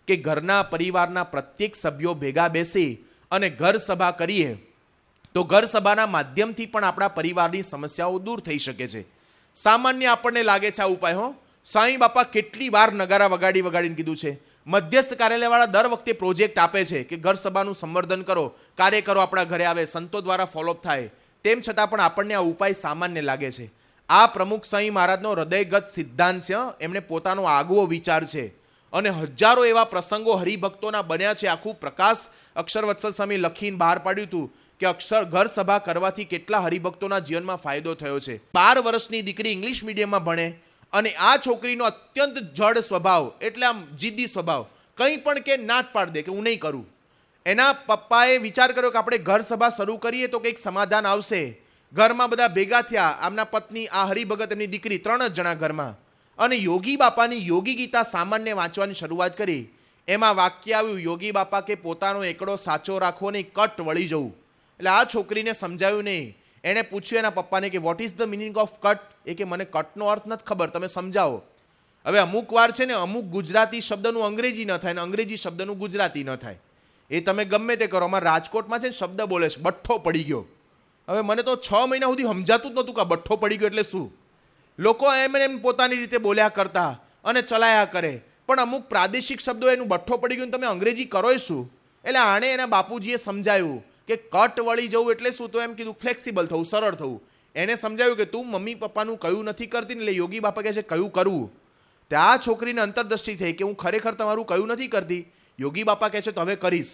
કે ઘરના પરિવારના પ્રત્યેક સભ્યો ભેગા બેસી અને ઘર સભા કરીએ તો ઘર સભાના માધ્યમથી પણ આપણા પરિવારની સમસ્યાઓ દૂર થઈ શકે છે. સામાન્ય આપણને લાગે છે આ ઉપાય, હો સાંઈ બાપા કેટલી વાર નગારા વગાડીને કીધું છે. મધ્યસ્થ કાર્યાલયવાળા દર વખતે પ્રોજેક્ટ આપે છે કે ઘર સભાનું સંવર્ધન કરો, કાર્યકરો આપણા ઘરે આવે, સંતો દ્વારા ફોલોઅપ થાય. તેમ છતાં પણ આપણને આ ઉપાય સામાન્ય લાગે છે. આ પ્રમુખ સ્વામી મહારાજનો હૃદયગત સિદ્ધાંત છે. એમને પોતાનો આગવો વિચાર છે અને હજારો એવા પ્રસંગો હરિભક્તોના બન્યા છે. આખું પ્રકાશ અક્ષરવત્સલ સ્વામી લખીને બહાર પાડ્યું હતું કે ઘર સભા કરવાથી કેટલા હરિભક્તોના જીવનમાં ફાયદો થયો છે. 12 વર્ષની દીકરી ઇંગ્લિશ મીડિયમમાં ભણે અને આ છોકરીનો અત્યંત જડ સ્વભાવ, એટલે આમ જીદ્દી સ્વભાવ, કંઈ પણ કે ના જ પાડ દે કે હું નહીં કરું. એના પપ્પાએ વિચાર કર્યો કે આપણે ઘર સભા શરૂ કરીએ તો કંઈક સમાધાન આવશે. ઘરમાં બધા ભેગા થયા, આમના પત્ની, આ હરિભગત, એમની દીકરી, 3 જ જણા ઘરમાં, અને યોગી બાપાની યોગી ગીતા સામાન્ય વાંચવાની શરૂઆત કરી. એમાં વાક્ય આવ્યું, યોગી બાપા કે પોતાનો એકડો સાચો રાખવો નહીં, કટ વળી જવું. એટલે આ છોકરીને સમજાવ્યું નહીં. એણે પૂછ્યું એના પપ્પાને કે what is the meaning of cut. એ કે મને કટનો અર્થ નથી ખબર, તમે સમજાવો. હવે અમુક વાર છે ને અમુક ગુજરાતી શબ્દનું અંગ્રેજી ન થાય ને અંગ્રેજી શબ્દનું ગુજરાતી ન થાય. એ તમે ગમે તે કરો. અમારા રાજકોટમાં છે ને શબ્દ બોલે છે બઠ્ઠો પડી ગયો. હવે મને તો 6 મહિના સુધી સમજાતું જ નહોતું કે બઠ્ઠો પડી ગયો એટલે શું. લોકો એમ પોતાની રીતે બોલ્યા કરતા અને ચલાયા કરે, પણ અમુક પ્રાદેશિક શબ્દો એનું બઠ્ઠો પડી ગયું તમે અંગ્રેજી કરો શું. એટલે આણે એના બાપુજીએ સમજાવ્યું કે કટ વળી જવું એટલે શું, તો એમ કીધું ફ્લેક્સિબલ થવું, સરળ થવું. એને સમજાવ્યું કે તું મમ્મી પપ્પાનું કયું નથી કરતી ને, એટલે યોગી બાપા કહે છે કયું કરવું. ત્યાં છોકરીને અંતરદ્રષ્ટિ થઈ કે હું ખરેખર તમારું કયું નથી કરતી. યોગી બાપા કહે છે તો હવે કરીશ.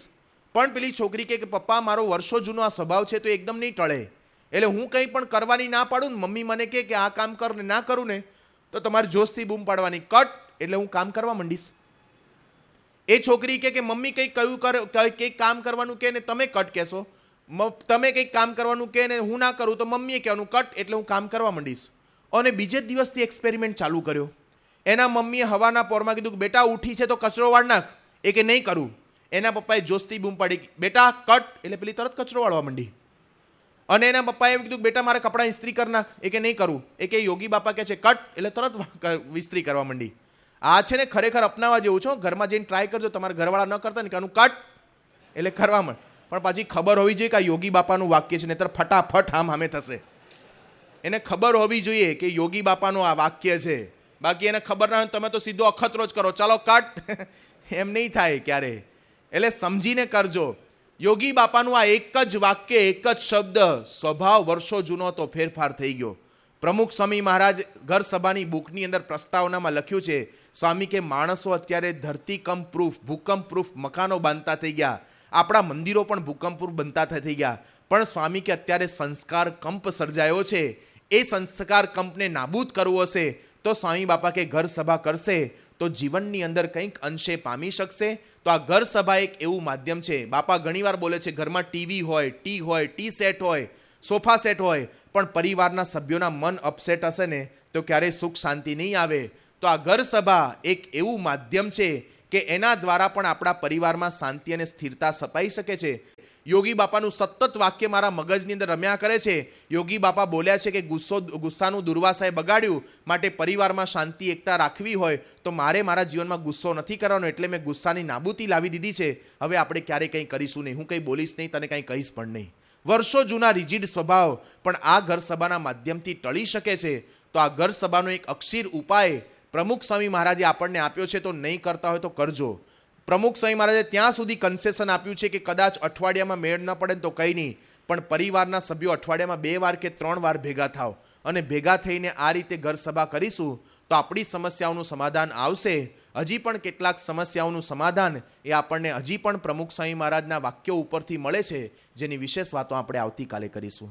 પણ પેલી છોકરી કે પપ્પા મારો વર્ષો જૂનો આ સ્વભાવ છે તો એકદમ નહીં ટળે, એટલે હું કંઈ પણ કરવાની ના પાડું ને મમ્મી મને કહે કે આ કામ કર ને ના કરું ને તો તમારે જોશથી બૂમ પાડવાની, કટ એટલે હું કામ કરવા માંડીશ. એ છોકરી કે મમ્મી કંઈક કયું કંઈક કામ કરવાનું કે ને તમે કટ કહેશો, તમે કંઈક કામ કરવાનું કે ને હું ના કરું તો મમ્મીએ કહેવાનું કટ એટલે હું કામ કરવા માંડીશ. અને બીજે જ દિવસથી એક્સપેરિમેન્ટ ચાલુ કર્યો. એના મમ્મીએ હવાના પોરમાં કીધું કે બેટા ઉઠી છે તો કચરો વાળ નાખ, એ કે નહીં કરું. એના પપ્પાએ જોશથી બૂમ પાડી બેટા કટ એટલે પેલી તરત કચરો વાળવા માંડી. અને એના પપ્પાએ એમ કીધું બેટા મારા કપડાં ઇસ્ત્રી કરી નાખ, એ કે નહીં કરું. એ કે યોગી બાપા કહે છે કટ એટલે તરત ઇસ્ત્રી કરવા માંડી. આ છે ને ખરેખર અપનાવવા જેવું છો. ઘરમાં જઈને ટ્રાય કરજો, તમારા ઘરવાળા ન કરતા ને કાનું કટ એટલે કરવા માંડ. પણ પાછી ખબર હોવી જોઈએ કે આ યોગી બાપાનું વાક્ય છે, નહીતર ફટાફટ હામે થશે. એને ખબર હોવી જોઈએ કે યોગી બાપાનું આ વાક્ય છે. બાકી એને ખબર ના હોય તમે તો સીધો અખતરો જ કરો, ચાલો કટ, એમ નહીં થાય ક્યારે. એટલે સમજીને કરજો. યોગી બાપાનું આ એક જ વાક્ય, એક જ શબ્દ સ્વભાવ વર્ષો જૂનો તો ફેરફાર થઈ ગયો. પ્રમુખ સ્વામી મહારાજ ઘર સભાની બુકની અંદર પ્રસ્તાવનામાં લખ્યું છે, સ્વામી કે માણસો અત્યારે ધરતીકંપ પ્રૂફ, ભૂકંપ પ્રૂફ મકાનો બાંધતા થઈ ગયા, આપણા મંદિરો પણ ભૂકંપ પ્રૂફ બનતા થઈ ગયા. પણ સ્વામી કે અત્યારે સંસ્કાર કંપ સર્જાયો છે, એ સંસ્કાર કંપને નાબૂદ કરવો હશે તો સ્વામી બાપા કે ઘર સભા કરશે તો જીવનની અંદર કંઈક અંશે પામી શકશે. તો આ ઘર સભા એક એવું માધ્યમ છે. બાપા ઘણીવાર બોલે છે ઘરમાં ટીવી હોય, ટી સેટ હોય, સોફા સેટ હોય, પણ પરિવારના સભ્યોના મન અપસેટ હશે ને તો ક્યારેય સુખ શાંતિ નહીં આવે. તો આ ઘર સભા એક એવું માધ્યમ છે કે એના દ્વારા પણ આપણા પરિવારમાં શાંતિ અને સ્થિરતા સપાઈ શકે છે. યોગી બાપાનું સતત વાક્ય મારા મગજની અંદર રમ્યા કરે છે. યોગી બાપા બોલ્યા છે કે ગુસ્સાનું દુર્વાસાએ બગાડ્યું, માટે પરિવારમાં શાંતિ એકતા રાખવી હોય તો મારે મારા જીવનમાં ગુસ્સો નથી કરવાનો, એટલે મેં ગુસ્સાની નાબૂદી લાવી દીધી છે. હવે આપણે ક્યારેય કંઈ કરીશું નહીં, હું કંઈ બોલીશ નહીં, તને કંઈ કહીશ પણ નહીં. વર્ષો જૂના રિજિડ સ્વભાવ પણ આ ઘર સભાના માધ્યમથી ટળી શકે છે. તો આ ઘર સભાનો એક અક્ષીર ઉપાય પ્રમુખ સ્વામી મહારાજે આપણને આપ્યો છે, તો નહીં કરતા હોય તો કરજો. પ્રમુખ સ્વામી મહારાજે ત્યાં સુધી કન્સેશન આપ્યું છે કે કદાચ અઠવાડિયામાં મેળ ન પડે તો કંઈ નહીં, પણ પરિવારના સભ્યો અઠવાડિયામાં 2 વાર કે 3 વાર ભેગા થાવ અને ભેગા થઈને આ રીતે ઘર સભા કરીશું તો આપણી સમસ્યાઓનું સમાધાન આવશે. હજી પણ કેટલાક સમસ્યાઓનું સમાધાન એ આપણને હજી પણ પ્રમુખ સ્વામી મહારાજના વાક્યો ઉપરથી મળે છે, જેની વિશેષ વાતો આપણે આવતીકાલે કરીશું.